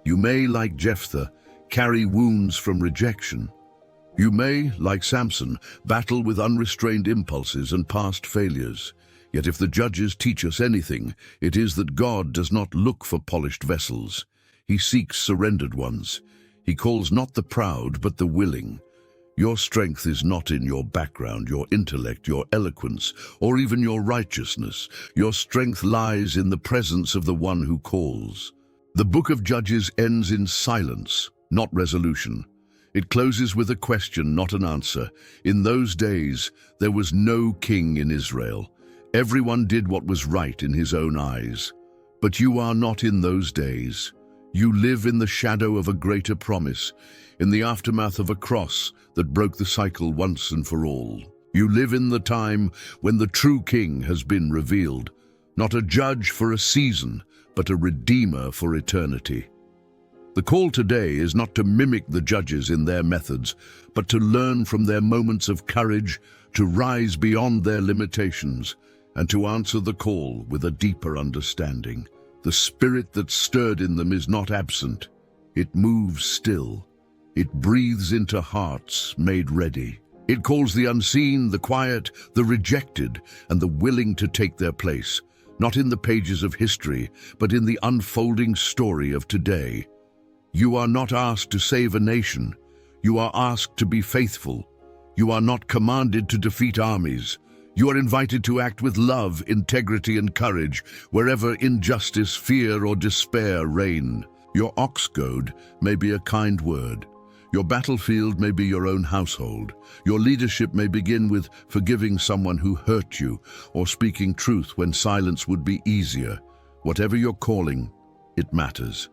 You may, like Jephthah, carry wounds from rejection. You may, like Samson, battle with unrestrained impulses and past failures. Yet if the judges teach us anything, it is that God does not look for polished vessels. He seeks surrendered ones. He calls not the proud, but the willing. Your strength is not in your background, your intellect, your eloquence, or even your righteousness. Your strength lies in the presence of the one who calls. The book of Judges ends in silence, not resolution. It closes with a question, not an answer. In those days, there was no king in Israel. Everyone did what was right in his own eyes. But you are not in those days. You live in the shadow of a greater promise, in the aftermath of a cross that broke the cycle once and for all. You live in the time when the true king has been revealed, not a judge for a season, but a redeemer for eternity. The call today is not to mimic the judges in their methods, but to learn from their moments of courage, to rise beyond their limitations, and to answer the call with a deeper understanding. The spirit that stirred in them is not absent. It moves still. It breathes into hearts made ready. It calls the unseen, the quiet, the rejected, and the willing to take their place, not in the pages of history, but in the unfolding story of today. You are not asked to save a nation. You are asked to be faithful. You are not commanded to defeat armies. You are invited to act with love, integrity, and courage wherever injustice, fear, or despair reign. Your ox goad may be a kind word. Your battlefield may be your own household. Your leadership may begin with forgiving someone who hurt you or speaking truth when silence would be easier. Whatever your calling, it matters.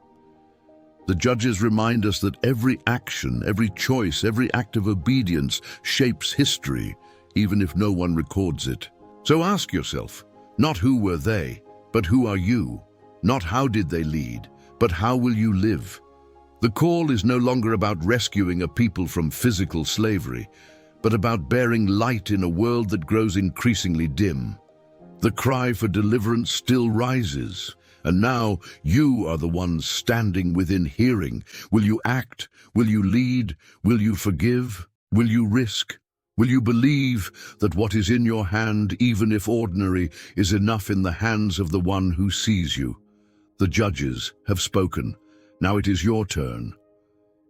The judges remind us that every action, every choice, every act of obedience shapes history, even if no one records it. So ask yourself, not who were they, but who are you? Not how did they lead, but how will you live? The call is no longer about rescuing a people from physical slavery, but about bearing light in a world that grows increasingly dim. The cry for deliverance still rises, and now you are the ones standing within hearing. Will you act? Will you lead? Will you forgive? Will you risk? Will you believe that what is in your hand, even if ordinary, is enough in the hands of the one who sees you? The judges have spoken. Now it is your turn.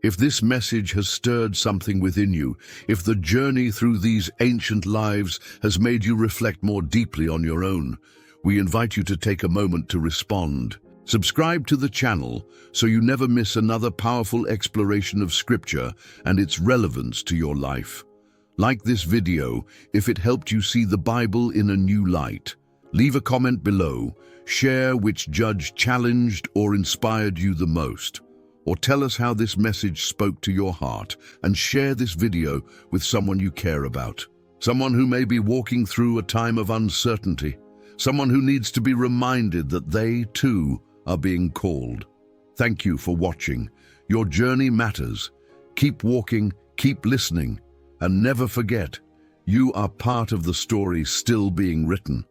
If this message has stirred something within you, if the journey through these ancient lives has made you reflect more deeply on your own, we invite you to take a moment to respond. Subscribe to the channel so you never miss another powerful exploration of Scripture and its relevance to your life. Like this video if it helped you see the Bible in a new light. Leave a comment below. Share which judge challenged or inspired you the most. Or tell us how this message spoke to your heart, and share this video with someone you care about. Someone who may be walking through a time of uncertainty. Someone who needs to be reminded that they, too, are being called. Thank you for watching. Your journey matters. Keep walking, keep listening, and never forget, you are part of the story still being written.